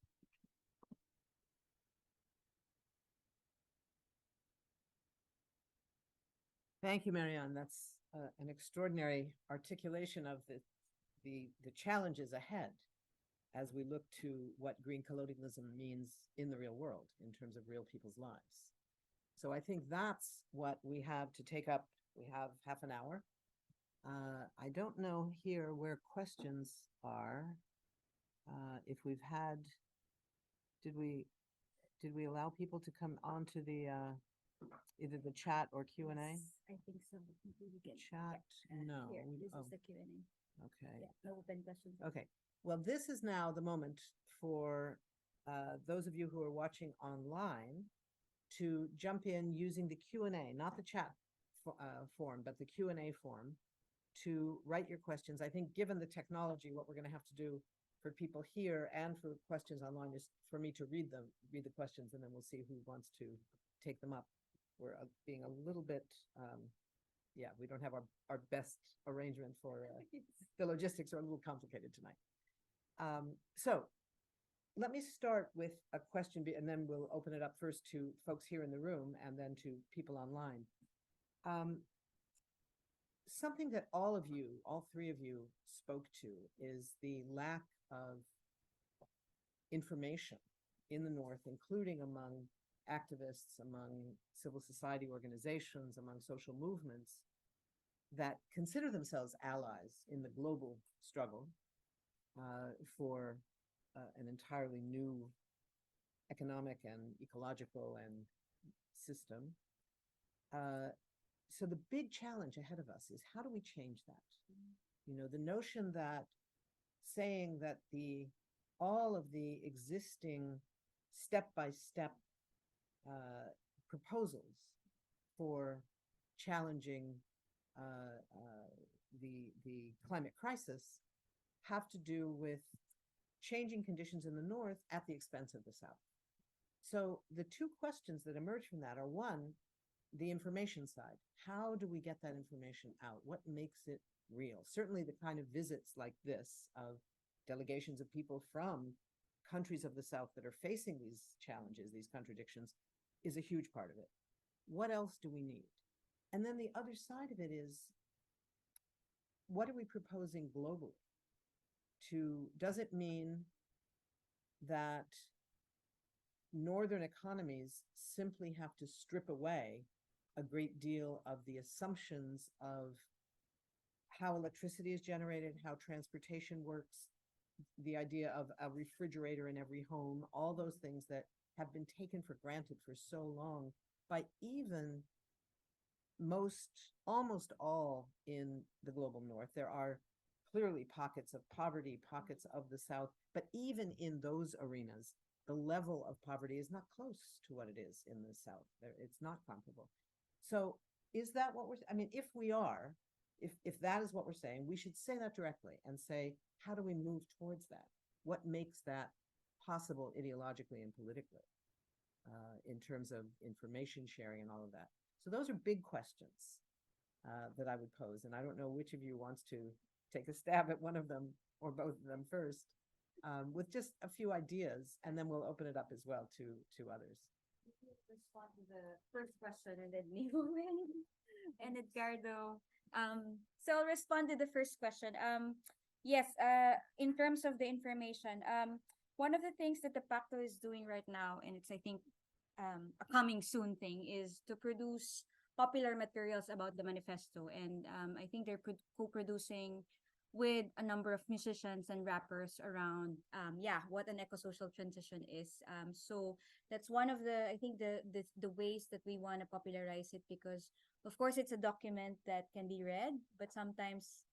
Speaker 1: Thank you, Maryann. That's an extraordinary articulation of the challenges ahead as we look to what green colonialism means in the real world in terms of real people's lives. So I think that's what we have to take up. We have half an hour. I don't know here where questions are. If we've had, did we allow people to come onto the either the chat or Q&A?
Speaker 3: I think so.
Speaker 1: Chat? No.
Speaker 3: Here, this
Speaker 1: Oh,
Speaker 3: is the Q&A.
Speaker 1: okay.
Speaker 3: Yeah, no open questions.
Speaker 1: Okay. Well, this is now the moment for those of you who are watching online to jump in using the Q&A, not the chat form, but the Q&A form, to write your questions. I think given the technology, what we're going to have to do for people here and for questions online is for me to read the questions, and then we'll see who wants to take them up. We're being a little bit, yeah, we don't have our best arrangement for the logistics are a little complicated tonight. So let me start with a question, and then we'll open it up first to folks here in the room and then to people online. Something that all three of you spoke to is the lack of information in the North, including among activists, among civil society organizations, among social movements that consider themselves allies in the global struggle for an entirely new economic and ecological and system. So the big challenge ahead of us is, how do we change that? You know, the notion that saying that all of the existing step-by-step proposals for challenging the climate crisis have to do with changing conditions in the North at the expense of the South. So the two questions that emerge from that are, one, the information side. How do we get that information out? What makes it real? Certainly the kind of visits like this of delegations of people from countries of the South that are facing these challenges, these contradictions, is a huge part of it. What else do we need? And then the other side of it is, what are we proposing globally? Does it mean that Northern economies simply have to strip away a great deal of the assumptions of how electricity is generated, how transportation works, the idea of a refrigerator in every home, all those things that have been taken for granted for so long by even almost all in the global North. There are clearly pockets of poverty, pockets of the South, but even in those arenas, the level of poverty is not close to what it is in the South. It's not comparable. So is that what I mean, if we are, if that is what we're saying, we should say that directly and say, how do we move towards that? What makes that possible ideologically and politically, in terms of information sharing and all of that? So those are big questions that I would pose. And I don't know which of you wants to take a stab at one of them or both of them first, with just a few ideas, and then we'll open it up as well to others.
Speaker 3: Respond to the first question and then Nnimmo and Edgardo. So I'll respond to the first question. Yes, in terms of the information, one of the things that the Pacto is doing right now, and it's, I think, a coming soon thing, is to produce popular materials about the manifesto. And I think they're co-producing with a number of musicians and rappers around, what an eco-social transition is. So that's one of the, I think, the ways that we want to popularize it, because of course it's a document that can be read, but sometimes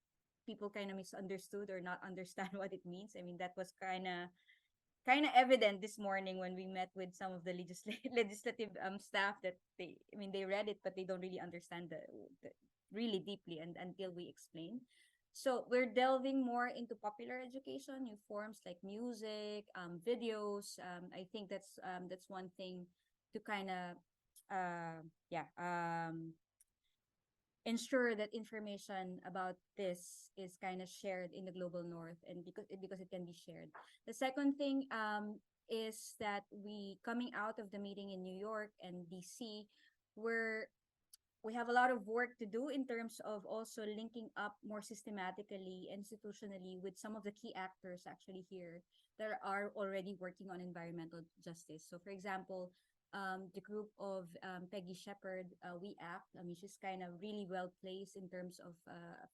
Speaker 3: people kind of misunderstood or not understand what it means. I mean, that was kind of evident this morning when we met with some of the legislative staff, that they read it, but they don't really understand the really deeply, and until we explain. So we're delving more into popular education, new forms like music, videos. I think that's one thing to kind of ensure that information about this is kind of shared in the global north, and because it can be shared. The second thing is that we, coming out of the meeting in New York and DC, we have a lot of work to do in terms of also linking up more systematically, institutionally, with some of the key actors actually here that are already working on environmental justice. So for example, the group of Peggy Shepard, We Act. I mean, she's kind of really well placed in terms of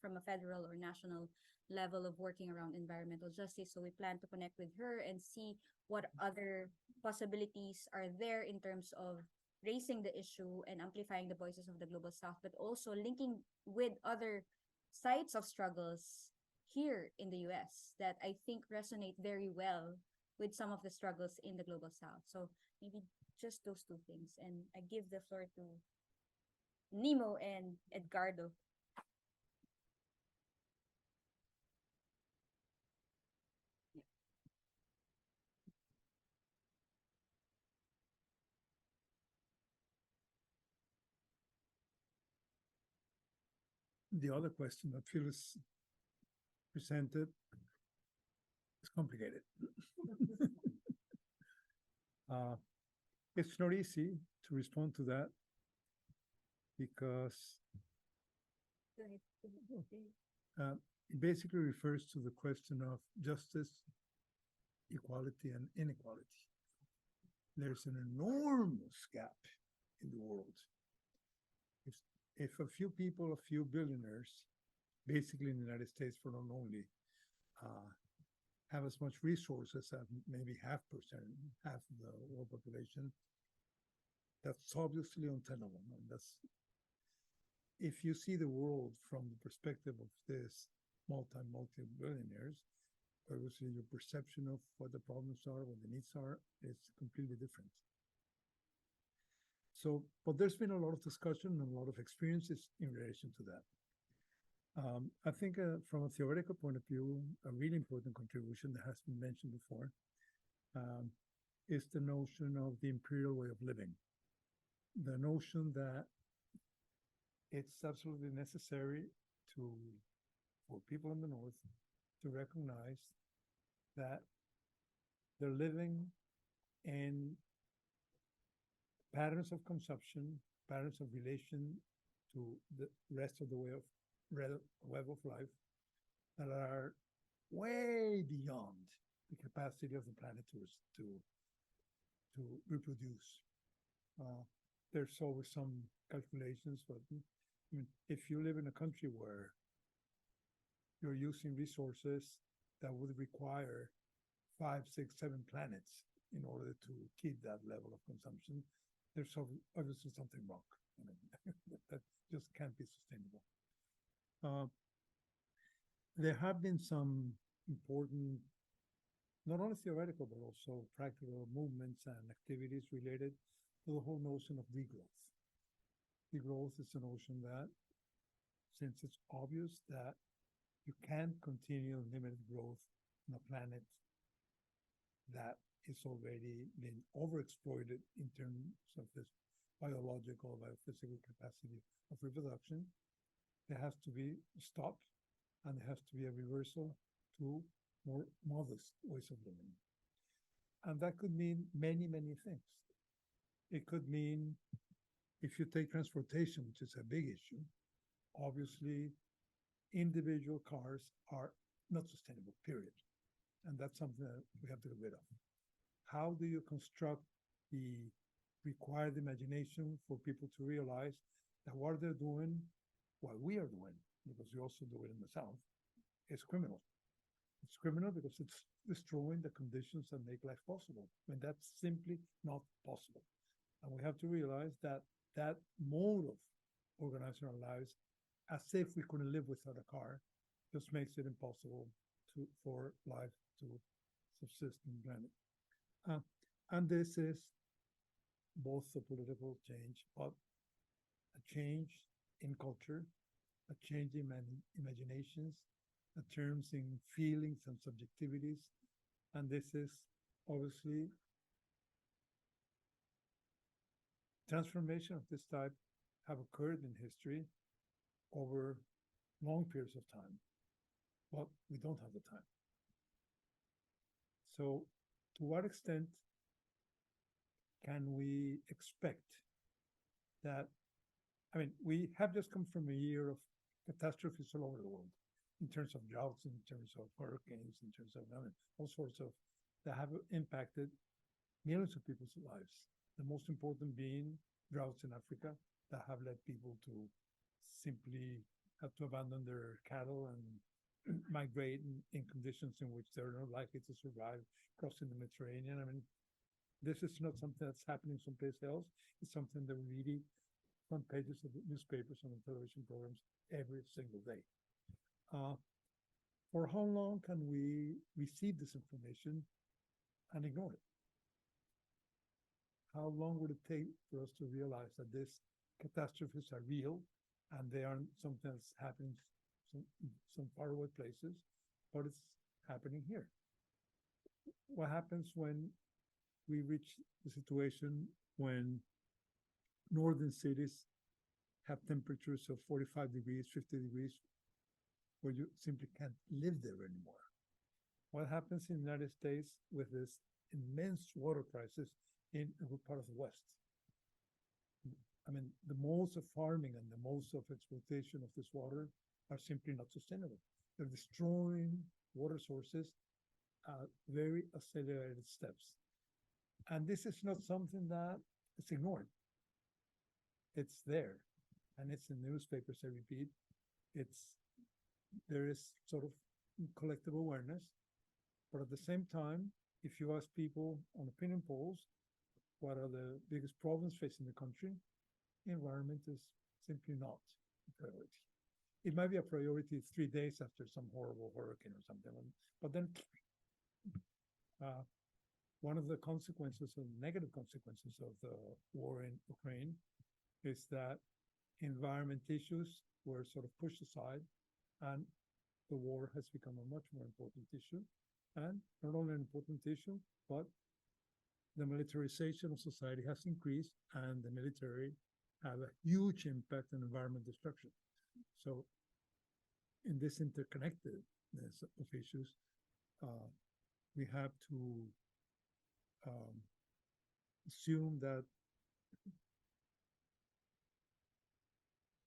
Speaker 3: from a federal or national level of working around environmental justice. So we plan to connect with her and see what other possibilities are there in terms of raising the issue and amplifying the voices of the global south, but also linking with other sites of struggles here in the US that I think resonate very well with some of the struggles in the global south. So maybe just those two things. And I give the floor to Nnimmo and Edgardo.
Speaker 2: The other question that Phyllis presented is complicated. It's not easy to respond to that, because it basically refers to the question of justice, equality, and inequality. There's an enormous gap in the world. If a few people, a few billionaires, basically in the United States for not only, have as much resources as maybe half of the world population, that's obviously untenable. And that's, if you see the world from the perspective of this multi-billionaires, obviously your perception of what the problems are, what the needs are, is completely different. So, but there's been a lot of discussion and a lot of experiences in relation to that. I think from a theoretical point of view, a really important contribution that has been mentioned before is the notion of the imperial way of living. The notion that it's absolutely necessary for people in the North to recognize that they're living in patterns of consumption, patterns of relation to the rest of the web of life that are way beyond the capacity of the planet to reproduce. There's always some calculations, but I mean, if you live in a country where you're using resources that would require 5, 6, 7 planets in order to keep that level of consumption, there's obviously something wrong. I mean, that just can't be sustainable. There have been some important, not only theoretical, but also practical movements and activities related to the whole notion of regrowth. degrowth is a notion that since it's obvious that you can't continue limited growth on a planet that is already been overexploited in terms of this biological, biophysical capacity of reproduction, there has to be a stop and there has to be a reversal to more modest ways of living. And that could mean many, many things. It could mean if you take transportation, which is a big issue, obviously individual cars are not sustainable, period. And that's something that we have to get rid of. How do you construct the required imagination for people to realize that what they're doing, what we are doing, because we also do it in the South, is criminal. It's criminal because it's destroying the conditions that make life possible. I mean, that's simply not possible. And we have to realize that that mode of organizing our lives, as if we couldn't live without a car, just makes it impossible for life to subsist on the planet. And this is both a political change, but a change in culture, a change in imaginations, a terms in feelings and subjectivities. And this is obviously transformation of this type have occurred in history over long periods of time, but we don't have the time. So to what extent can we expect that, I mean, we have just come from a year of catastrophes all over the world in terms of droughts, in terms of hurricanes, in terms of all sorts of, that have impacted millions of people's lives. The most important being droughts in Africa that have led people to simply have to abandon their cattle and migrate in conditions in which they're not likely to survive crossing the Mediterranean. I mean, this is not something that's happening someplace else. It's something that we read front pages of the newspapers and the television programs every single day. For how long can we receive this information and ignore it? How long would it take for us to realize that these catastrophes are real and they aren't something that's happening some faraway places, but it's happening here? What happens when we reach the situation when northern cities have temperatures of 45 degrees, 50 degrees, where you simply can't live there anymore? What happens in the United States with this immense water crisis in a good part of the West? I mean, the modes of farming and the modes of exploitation of this water are simply not sustainable. They're destroying water sources at very accelerated steps. And this is not something that is ignored. It's there, and it's in newspapers, I repeat. There is sort of collective awareness, but at the same time, if you ask people on opinion polls, what are the biggest problems facing the country? Environment is simply not a priority. It might be a priority 3 days after some horrible hurricane or something, but then one of the consequences, or negative consequences of the war in Ukraine, is that environment issues were sort of pushed aside, and the war has become a much more important issue. And not only an important issue, but the militarization of society has increased, and the military have a huge impact on environment destruction. So in this interconnectedness of issues, we have to assume that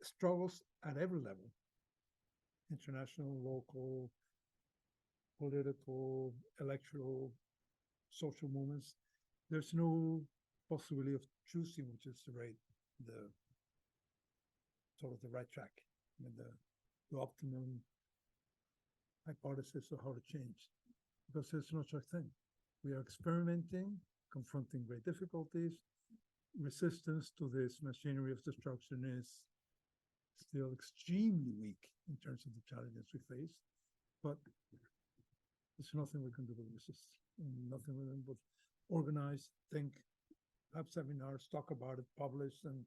Speaker 2: struggles at every level, international, local, political, electoral, social movements, there's no possibility of choosing which is the right track. I mean, the optimum hypothesis of how to change, because there's no such thing. We are experimenting, confronting great difficulties. Resistance to this machinery of destruction is still extremely weak in terms of the challenges we face, but there's nothing we can do to resist, nothing we can but organize, think, have seminars, talk about it, publish, and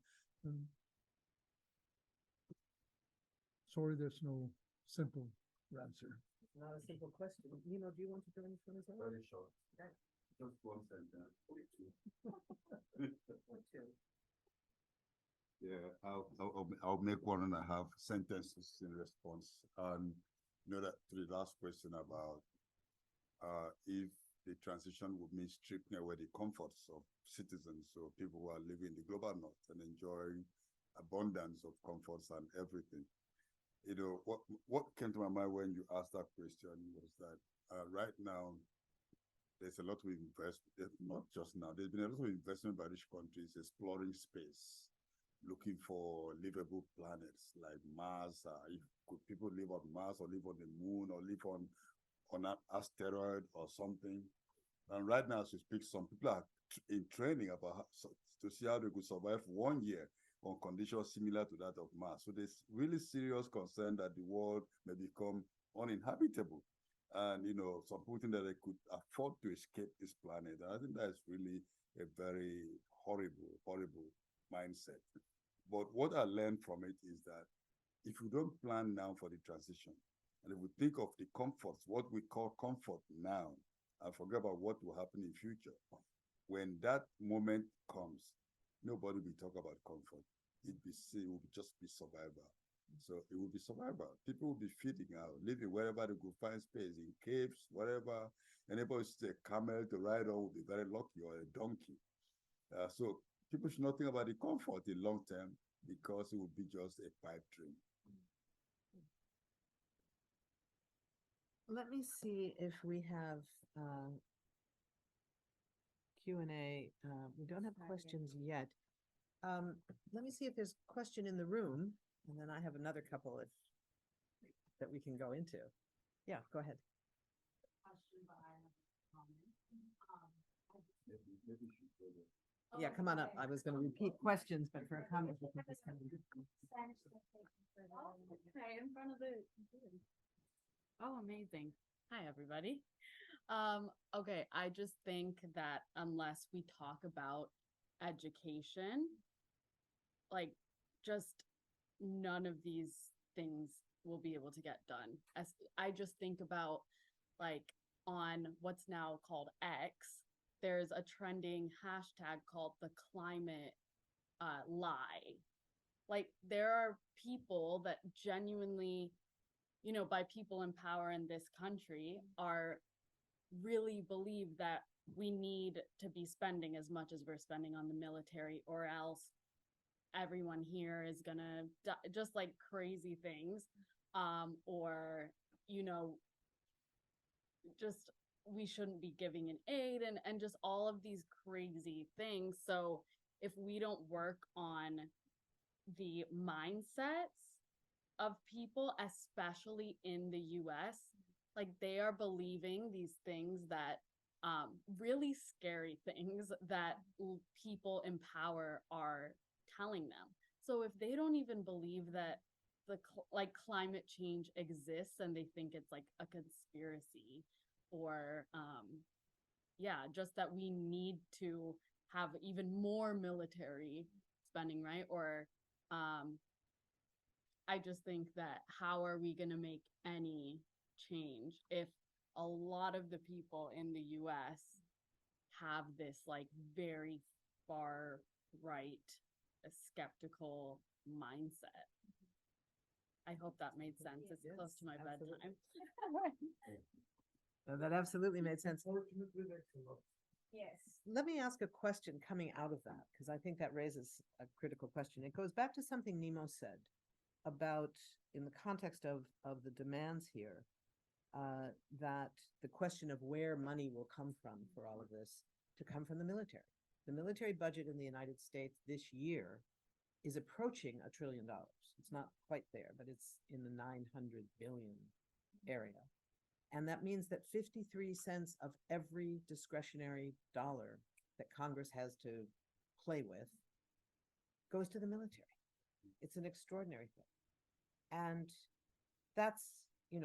Speaker 2: sorry, there's no simple answer.
Speaker 1: Not a simple question. Nnimmo, do you want to join this one as well?
Speaker 4: Very short.
Speaker 1: Okay.
Speaker 4: Just one sentence.
Speaker 1: Or two.
Speaker 4: Yeah, I'll make 1.5 sentences in response. That to the last question about if the transition would mean stripping away the comforts of citizens, so people who are living in the global north and enjoying abundance of comforts and everything. What came to my mind when you asked that question was that right now there's a lot of investment, not just now, there's been a lot of investment by rich countries exploring space, looking for livable planets like Mars. Could people live on Mars or live on the moon or live on an asteroid or something? And right now, as we speak, some people are in training about to see how they could survive 1 year on conditions similar to that of Mars. So there's really serious concern that the world may become uninhabitable. And, some people think that they could afford to escape this planet. And I think that's really a very horrible, horrible mindset. But what I learned from it is that if we don't plan now for the transition, and if we think of the comforts, what we call comfort now, and forget about what will happen in future, when that moment comes, nobody will talk about comfort. It will just be survival. So it will be survival. People will be feeding out, living wherever they could find space, in caves, whatever. Anybody sees a camel to ride on will be very lucky, or a donkey. So people should not think about the comfort in long term, because it will be just a pipe dream.
Speaker 1: Let me see if we have Q&A. We don't have questions yet. Let me see if there's a question in the room, and then I have another couple that we can go into. Yeah, go ahead. Yeah, come on up. I was going to repeat questions, but for a comment, I think it's kind of
Speaker 5: Okay, in front of the. Oh, amazing. Hi, everybody. Okay, I just think that unless we talk about education, like, just none of these things will be able to get done. As I just think about, like, on what's now called X, there's a trending hashtag called the climate lie. Like, there are people that genuinely, by people in power in this country, are really believe that we need to be spending as much as we're spending on the military, or else everyone here is gonna die, just like crazy things, or just we shouldn't be giving an aid, and just all of these crazy things. So if we don't work on the mindsets of people, especially in the US, like, they are believing these things that really scary things that people in power are telling them. So if they don't even believe that climate change exists, and they think it's like a conspiracy, or just that we need to have even more military spending, right? Or I just think that how are we going to make any change if a lot of the people in the US have this like very far right skeptical mindset? I hope that made sense. It's close to my bedtime.
Speaker 1: No, that absolutely made sense.
Speaker 3: Yes.
Speaker 1: Let me ask a question coming out of that, because I think that raises a critical question. It goes back to something Nnimmo said about, in the context of the demands here, that the question of where money will come from for all of this, to come from the military. The military budget in the United States this year is approaching $1 trillion. It's not quite there, but it's in the 900 billion area. And that means that 53 cents of every discretionary dollar that Congress has to play with goes to the military. It's an extraordinary thing. And that's,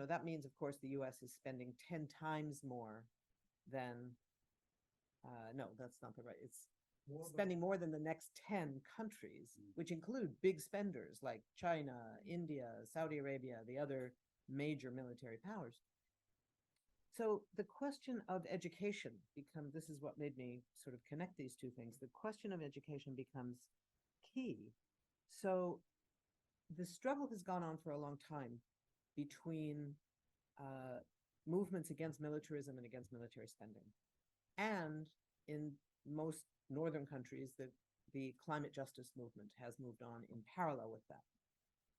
Speaker 1: that means, of course, the US is spending 10 times more than, no, that's not the right, it's spending more than the next 10 countries, which include big spenders like China, India, Saudi Arabia, the other major military powers. So the question of education this is what made me sort of connect these two things. The question of education becomes key. So the struggle has gone on for a long time between movements against militarism and against military spending. And in most northern countries, the climate justice movement has moved on in parallel with that.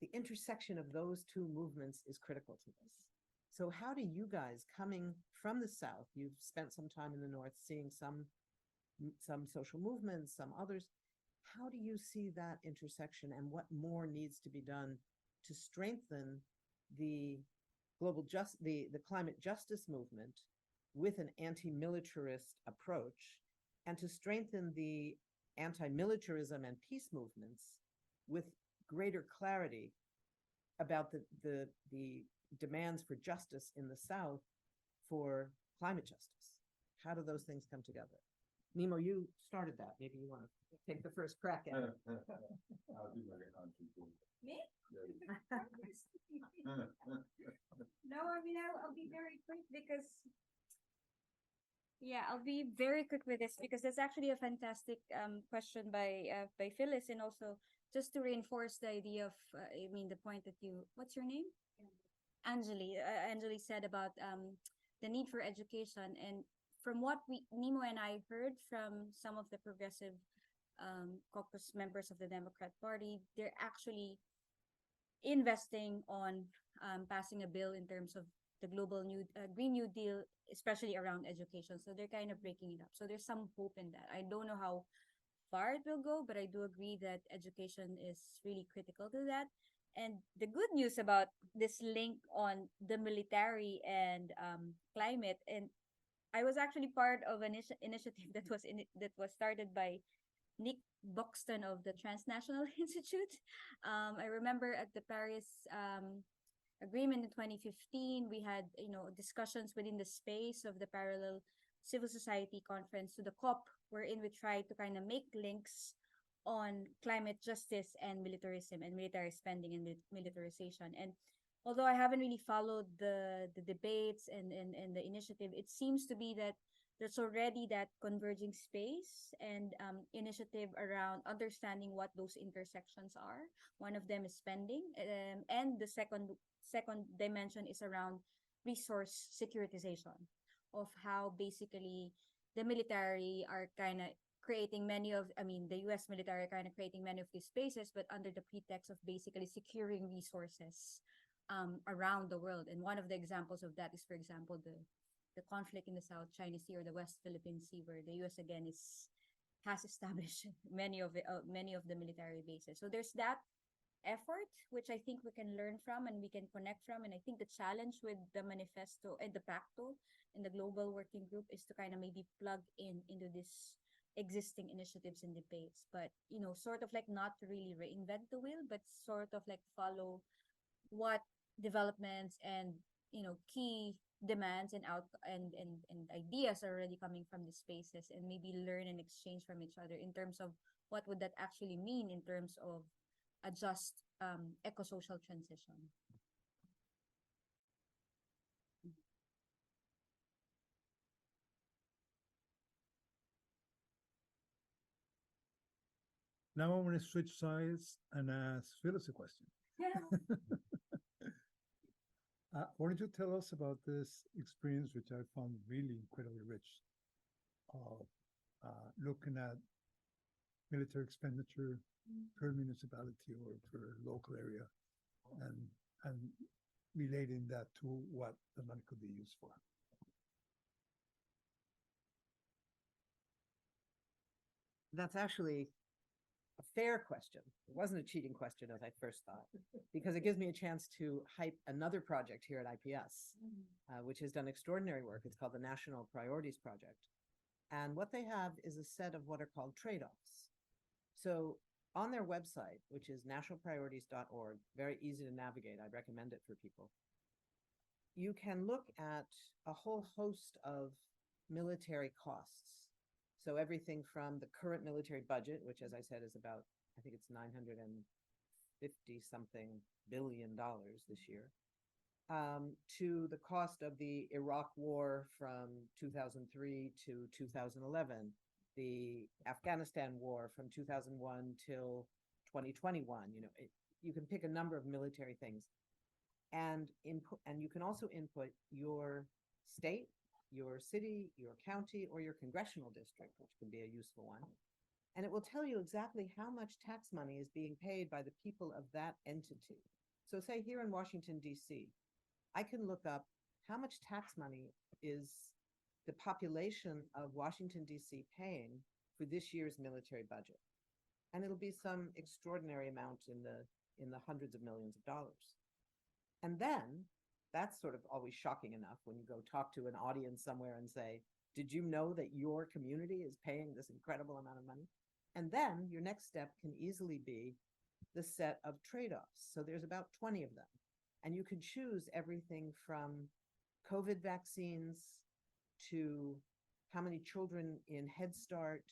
Speaker 1: The intersection of those two movements is critical to this. So how do you guys, coming from the South, you've spent some time in the North seeing some social movements, some others, how do you see that intersection and what more needs to be done to strengthen the the climate justice movement with an anti-militarist approach, and to strengthen the anti-militarism and peace movements with greater clarity about the demands for justice in the South for climate justice? How do those things come together? Nnimmo, you started that. Maybe you want to take the first crack at it.
Speaker 4: I'll do my contribution.
Speaker 3: Me?
Speaker 4: Yeah.
Speaker 3: No, I mean, I'll be very quick because, yeah, I'll be very quick with this because that's actually a fantastic question by Phyllis, and also just to reinforce the idea of, I mean, the point that what's your name? Angeli. Angeli said about the need for education, and from what Nnimmo and I heard from some of the progressive caucus members of the Democrat Party, they're actually investing on passing a bill in terms of the global Green New Deal, especially around education. So they're kind of breaking it up. So there's some hope in that. I don't know how far it will go, but I do agree that education is really critical to that. And the good news about this link on the military and climate, and I was actually part of an initiative that was started by Nick Buxton of the Transnational Institute. I remember at the Paris Agreement in 2015, we had discussions within the space of the parallel civil society conference to the COP, wherein we tried to kind of make links on climate justice and militarism and military spending and militarization. And although I haven't really followed the debates and the initiative, it seems to be that there's already that converging space and initiative around understanding what those intersections are. One of them is spending, and the second dimension is around resource securitization, of how basically the military are kind of creating the US military are kind of creating many of these spaces, but under the pretext of basically securing resources around the world. And one of the examples of that is, for example, the conflict in the South China Sea or the West Philippine Sea, where the US again has established many of the military bases. So there's that effort, which I think we can learn from and we can connect from. And I think the challenge with the manifesto and the pacto and the global working group is to kind of maybe plug into this existing initiatives and debates, but sort of like not to really reinvent the wheel, but sort of like follow what developments and key demands and ideas are already coming from the spaces, and maybe learn and exchange from each other in terms of what would that actually mean in terms of a just eco-social transition.
Speaker 2: Now I want to switch sides and ask Phyllis a question. Why don't you tell us about this experience, which I found really incredibly rich, of looking at military expenditure per municipality or per local area, and relating that to what the money could be used for.
Speaker 1: That's actually a fair question. It wasn't a cheating question as I first thought, because it gives me a chance to hype another project here at IPS, which has done extraordinary work. It's called the National Priorities Project. And what they have is a set of what are called trade-offs. So on their website, which is nationalpriorities.org, very easy to navigate, I'd recommend it for people, you can look at a whole host of military costs. So everything from the current military budget, which as I said is about, I think it's 950 something billion dollars this year, to the cost of the Iraq war from 2003 to 2011, the Afghanistan war from 2001 till 2021. You can pick a number of military things, and you can also input your state, your city, your county, or your congressional district, which can be a useful one. And it will tell you exactly how much tax money is being paid by the people of that entity. So say here in Washington, D.C., I can look up how much tax money is the population of Washington, D.C. paying for this year's military budget. And it'll be some extraordinary amount in the hundreds of millions of dollars. And then that's sort of always shocking enough when you go talk to an audience somewhere and say, did you know that your community is paying this incredible amount of money? And then your next step can easily be the set of trade-offs. So there's about 20 of them. And you can choose everything from COVID vaccines to how many children in Head Start,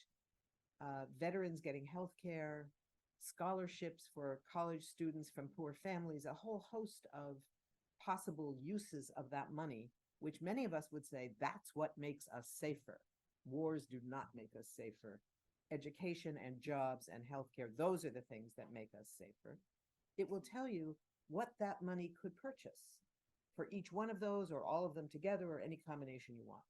Speaker 1: veterans getting health care, scholarships for college students from poor families, a whole host of possible uses of that money, which many of us would say that's what makes us safer. Wars do not make us safer. Education and jobs and healthcare, those are the things that make us safer. It will tell you what that money could purchase for each one of those or all of them together or any combination you want.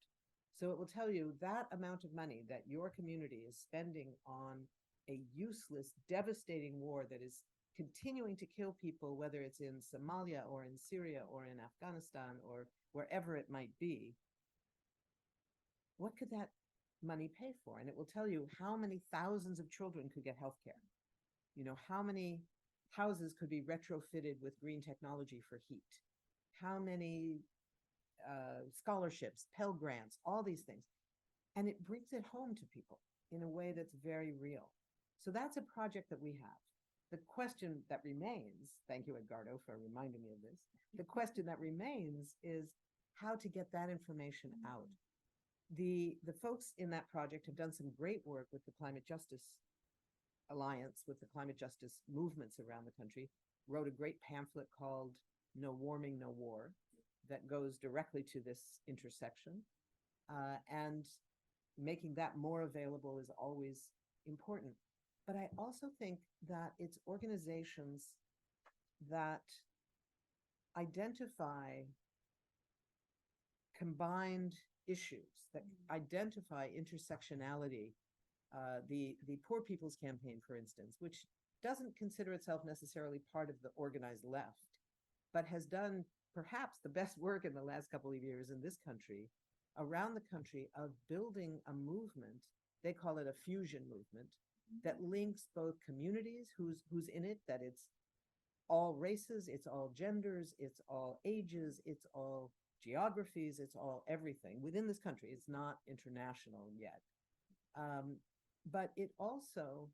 Speaker 1: So it will tell you that amount of money that your community is spending on a useless, devastating war that is continuing to kill people, whether it's in Somalia or in Syria or in Afghanistan or wherever it might be. What could that money pay for? And it will tell you how many thousands of children could get health care. How many houses could be retrofitted with green technology for heat. How many scholarships, Pell Grants, all these things. And it brings it home to people in a way that's very real. So that's a project that we have. The question that remains, thank you, Edgardo, for reminding me of this. The question that remains is how to get that information out. The folks in that project have done some great work with the Climate Justice Alliance, with the climate justice movements around the country, wrote a great pamphlet called No Warming, No War, that goes directly to this intersection. And making that more available is always important. But I also think that it's organizations that identify combined issues, that identify intersectionality. The Poor People's Campaign, for instance, which doesn't consider itself necessarily part of the organized left, but has done perhaps the best work in the last couple of years in this country, around the country, of building a movement. They call it a fusion movement that links both communities, who's in it, that it's all races, it's all genders, it's all ages, it's all geographies, it's all everything within this country. It's not international yet. But it also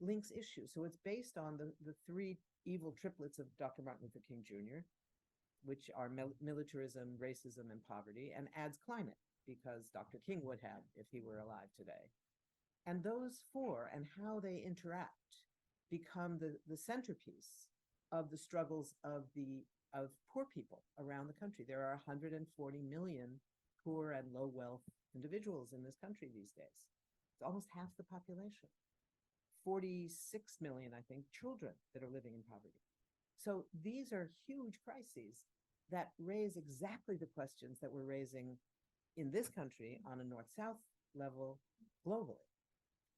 Speaker 1: links issues. So it's based on the three evil triplets of Dr. Martin Luther King Jr., which are militarism, racism, and poverty, and adds climate, because Dr. King would have if he were alive today. And those four and how they interact become the centerpiece of the struggles of poor people around the country. There are 140 million poor and low wealth individuals in this country these days. It's almost half the population. 46 million, I think, children that are living in poverty. So these are huge crises that raise exactly the questions that we're raising in this country on a North-South level globally.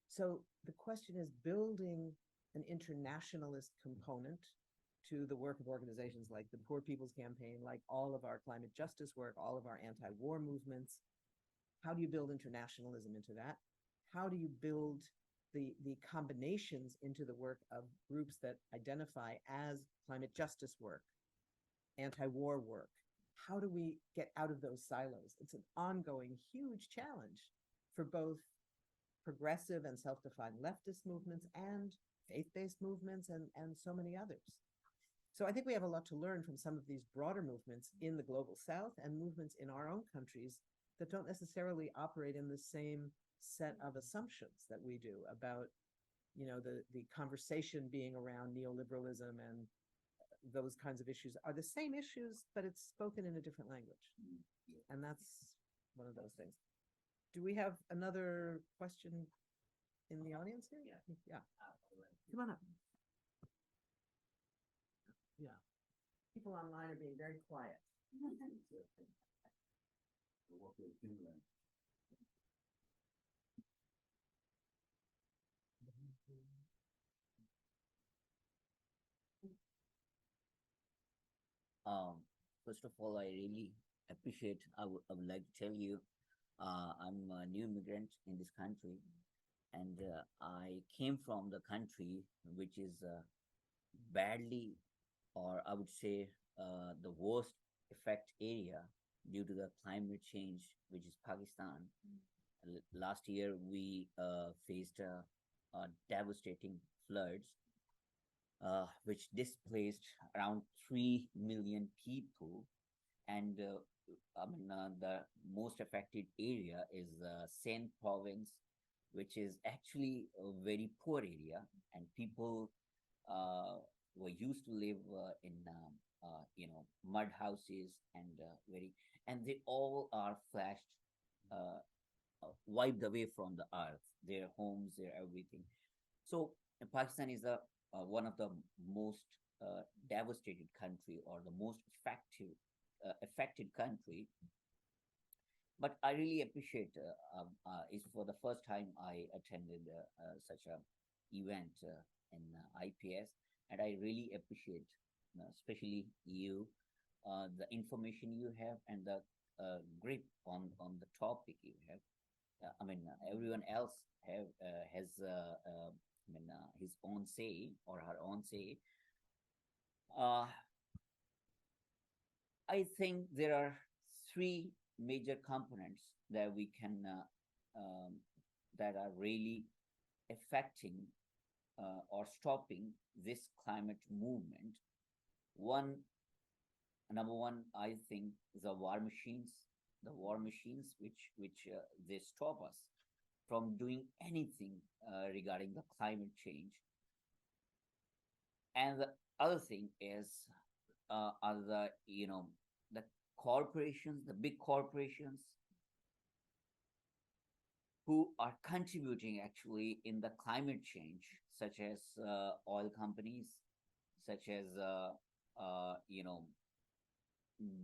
Speaker 1: So the question is building an internationalist component to the work of organizations like the Poor People's Campaign, like all of our climate justice work, all of our anti-war movements. How do you build internationalism into that? How do you build the combinations into the work of groups that identify as climate justice work, anti-war work? How do we get out of those silos? It's an ongoing, huge challenge for both progressive and self-defined leftist movements and faith-based movements and so many others. So I think we have a lot to learn from some of these broader movements in the global South and movements in our own countries that don't necessarily operate in the same set of assumptions that we do about, you know, the conversation being around neoliberalism and those kinds of issues are the same issues, but it's spoken in a different language. And that's one of those things. Do we have another question in the audience here? Yeah. Come on up. Yeah. People online are being very quiet.
Speaker 6: First of all, I really appreciate, I would like to tell you, I'm a new immigrant in this country, and I came from the country which is badly, or I would say, the worst effect area due to the climate change, which is Pakistan. Last year, we faced devastating floods, which displaced around 3 million people. And the most affected area is Sindh province, which is actually a very poor area, and people were used to live in mud houses, and they all are flashed, wiped away from the earth, their homes, their everything. So Pakistan is one of the most devastated country, or the most affected country. But I really appreciate, is for the first time I attended such a event in IPS, and I really appreciate, especially you, the information you have, and the grip on the topic you have. Everyone else has his own say, or her own say. I think there are three major components that we can that are really affecting or stopping this climate movement. Number one, I think the war machines, which they stop us from doing anything regarding the climate change. And the other thing is are the corporations, the big corporations, who are contributing actually in the climate change, such as oil companies, such as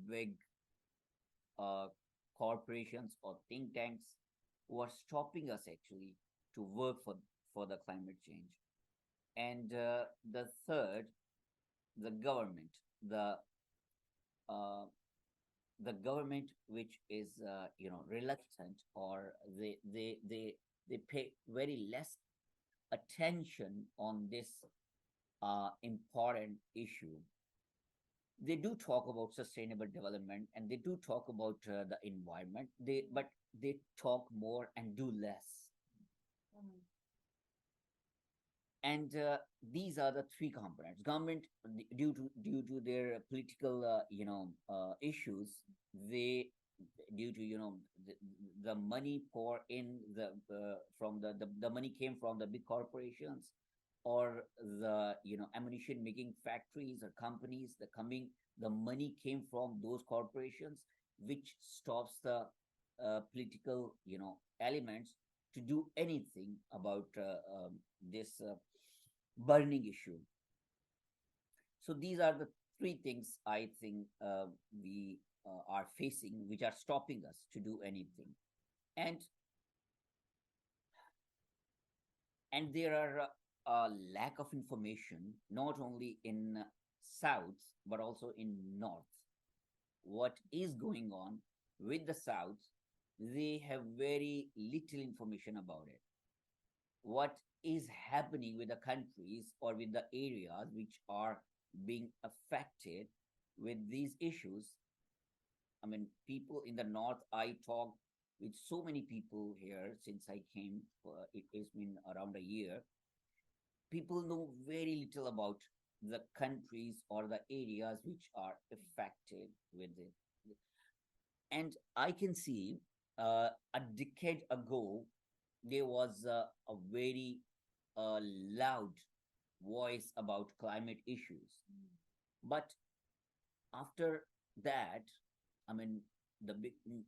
Speaker 6: big corporations or think tanks, who are stopping us actually to work for the climate change. And the third, the government, the government, which is reluctant, or they pay very less attention on this important issue. They do talk about sustainable development, and they do talk about the environment, but they talk more and do less. And these are the three components. Government, due to their political issues, they, due to the money pour in, from the money came from the big corporations, or the ammunition making factories or companies. The money came from those corporations, which stops the political elements to do anything about this burning issue. So these are the three things I think we are facing, which are stopping us to do anything. And there are a lack of information, not only in South, but also in North. What is going on with the South, they have very little information about it. What is happening with the countries or with the areas which are being affected with these issues. People in the North, I talk with so many people here since I came. It's been around a year. People know very little about the countries or the areas which are affected with it. And I can see a decade ago, there was a very loud voice about climate issues. But after that, I mean,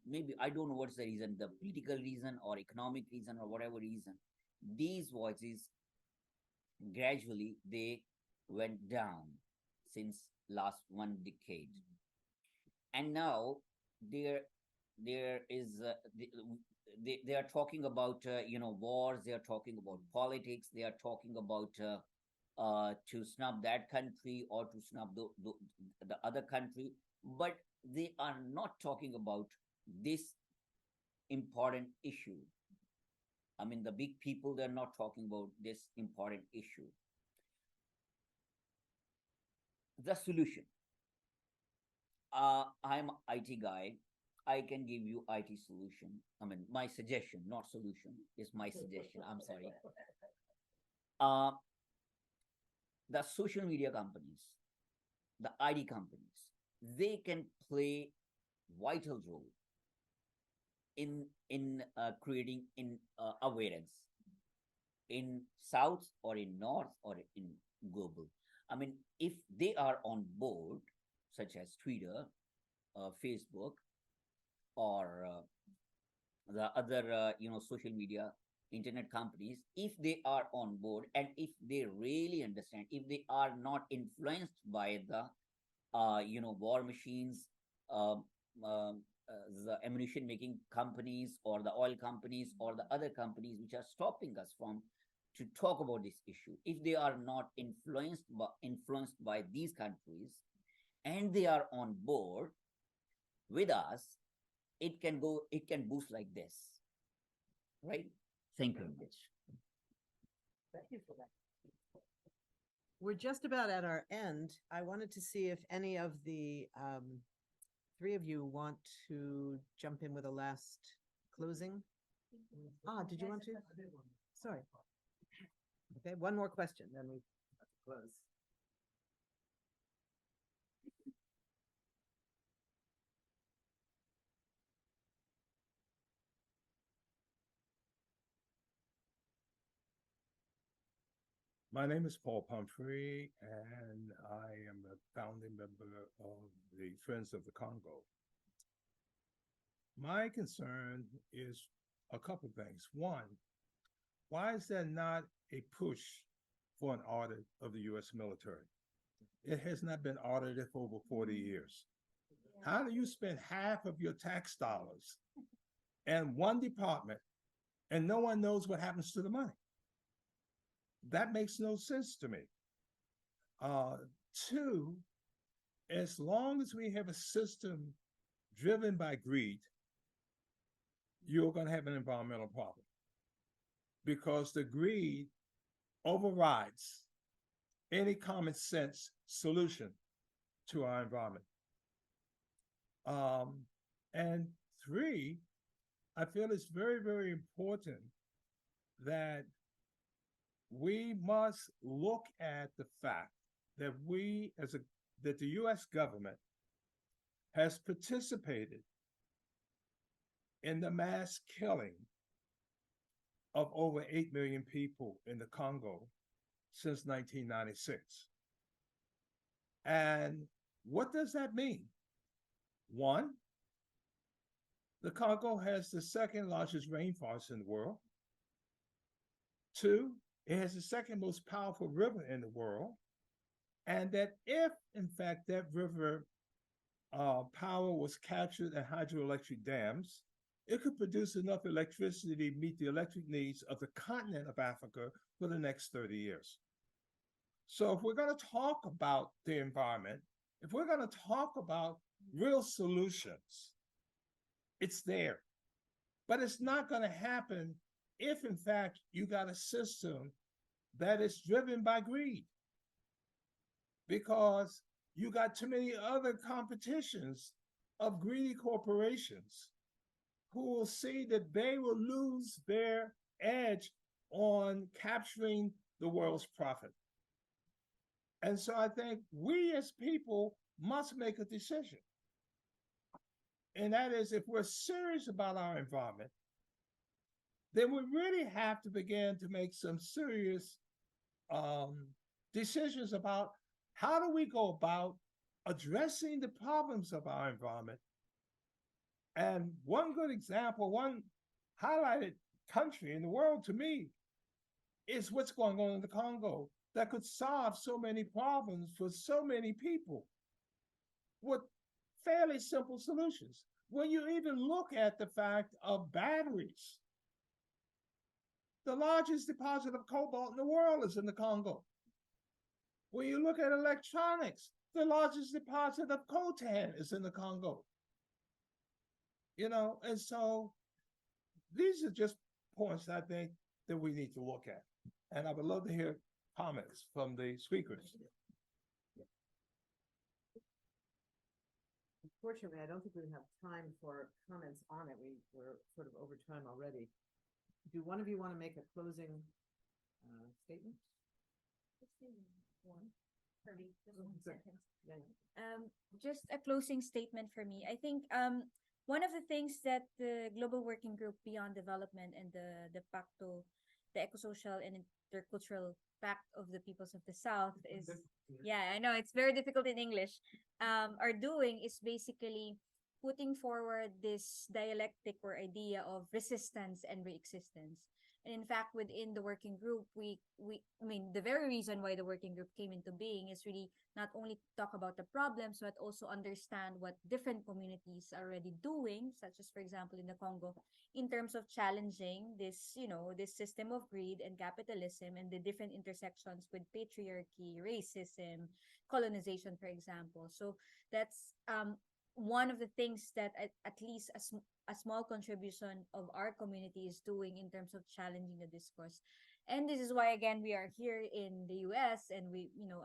Speaker 6: maybe I don't know what's the reason, the political reason or economic reason or whatever reason, these voices gradually they went down since last 1 decade. And now there there is they are talking about wars, they are talking about politics, they are talking about to snub that country or to snub the other country, but they are not talking about this important issue. I mean, the big people, they're not talking about this important issue. The solution. I'm IT guy. I can give you IT solution. I mean, my suggestion, not solution, is my suggestion. I'm sorry. Uh, the social media companies, the ID companies, they can play vital role in creating in awareness in south or in north or in global. I mean, if they are on board, such as Twitter, Facebook, or the other social media internet companies, if they are on board and if they really understand, if they are not influenced by the war machines, um, um, the ammunition making companies or the oil companies or the other companies which are stopping us from to talk about this issue, if they are not influenced by these countries and they are on board with us, it can boost like this, right? Thank you very much.
Speaker 1: Thank you for that. We're just about at our end. I wanted to see if any of the three of you want to jump in with a last closing. Did you want to? Sorry. Okay, one more question, then we have to close.
Speaker 2: My name is Paul Pumphrey, and I am a founding member of the Friends of the Congo. My concern is a couple things. One, why is there not a push for an audit of the U.S. military? It has not been audited for over 40 years. How do you spend half of your tax dollars in one department and no one knows what happens to the money? That makes no sense to me. Two, as long as we have a system driven by greed, you're going to have an environmental problem because the greed overrides any common sense solution to our environment. And three, I feel it's very, very important that we must look at the fact that that the U.S. government has participated in the mass killing of over 8 million people in the Congo since 1996. And what does that mean? One, the Congo has the second largest rainforest in the world. Two, it has the second most powerful river in the world. And that if, in fact, that river power was captured in hydroelectric dams, it could produce enough electricity to meet the electric needs of the continent of Africa for the next 30 years. So if we're going to talk about the environment, if we're going to talk about real solutions, it's there. But it's not going to happen if, in fact, you got a system that is driven by greed. Because you got too many other competitions of greedy corporations who will see that they will lose their edge on capturing the world's profit. And so I think we as people must make a decision. And that is, if we're serious about our environment, then we really have to begin to make some serious decisions about how do we go about addressing the problems of our environment. And one good example, one highlighted country in the world to me is what's going on in the Congo that could solve so many problems for so many people with fairly simple solutions. When you even look at the fact of batteries, the largest deposit of cobalt in the world is in the Congo. When you look at electronics, the largest deposit of coltan is in the Congo. You know, and so these are just points I think that we need to look at. And I would love to hear comments from the speakers.
Speaker 1: Unfortunately, I don't think we have time for comments on it. We're sort of over time already. Do one of you want to make a closing statement?
Speaker 3: Just a closing statement for me. I think one of the things that the Global Working Group Beyond Development and the Pacto, the Ecosocial and Intercultural Pact of the Peoples of the South is, yeah, I know it's very difficult in English, are doing is basically putting forward this dialectic or idea of resistance and reexistence. And in fact, within the working group, I mean, the very reason why the working group came into being is really not only to talk about the problems, but also understand what different communities are already doing, such as, for example, in the Congo, in terms of challenging this, you know, this system of greed and capitalism and the different intersections with patriarchy, racism, colonization, for example. So that's one of the things that at least a small contribution of our community is doing in terms of challenging the discourse. And this is why, again, we are here in the US, and we, you know,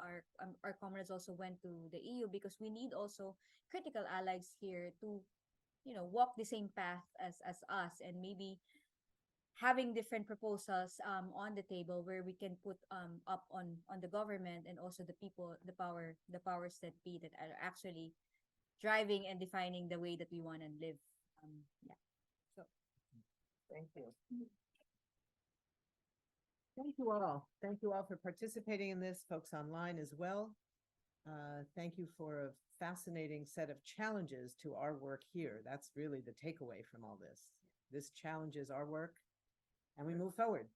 Speaker 3: our comrades also went to the EU, because we need also critical allies here to, you know, walk the same path as us, and maybe having different proposals on the table where we can put up on the government and also the people, the powers that be, that are actually driving and defining the way that we want to live. Yeah. So,
Speaker 1: thank you. Thank you all. Thank you all for participating in this, folks online as well. Thank you for a fascinating set of challenges to our work here. That's really the takeaway from all this. This challenges our work, and we move forward.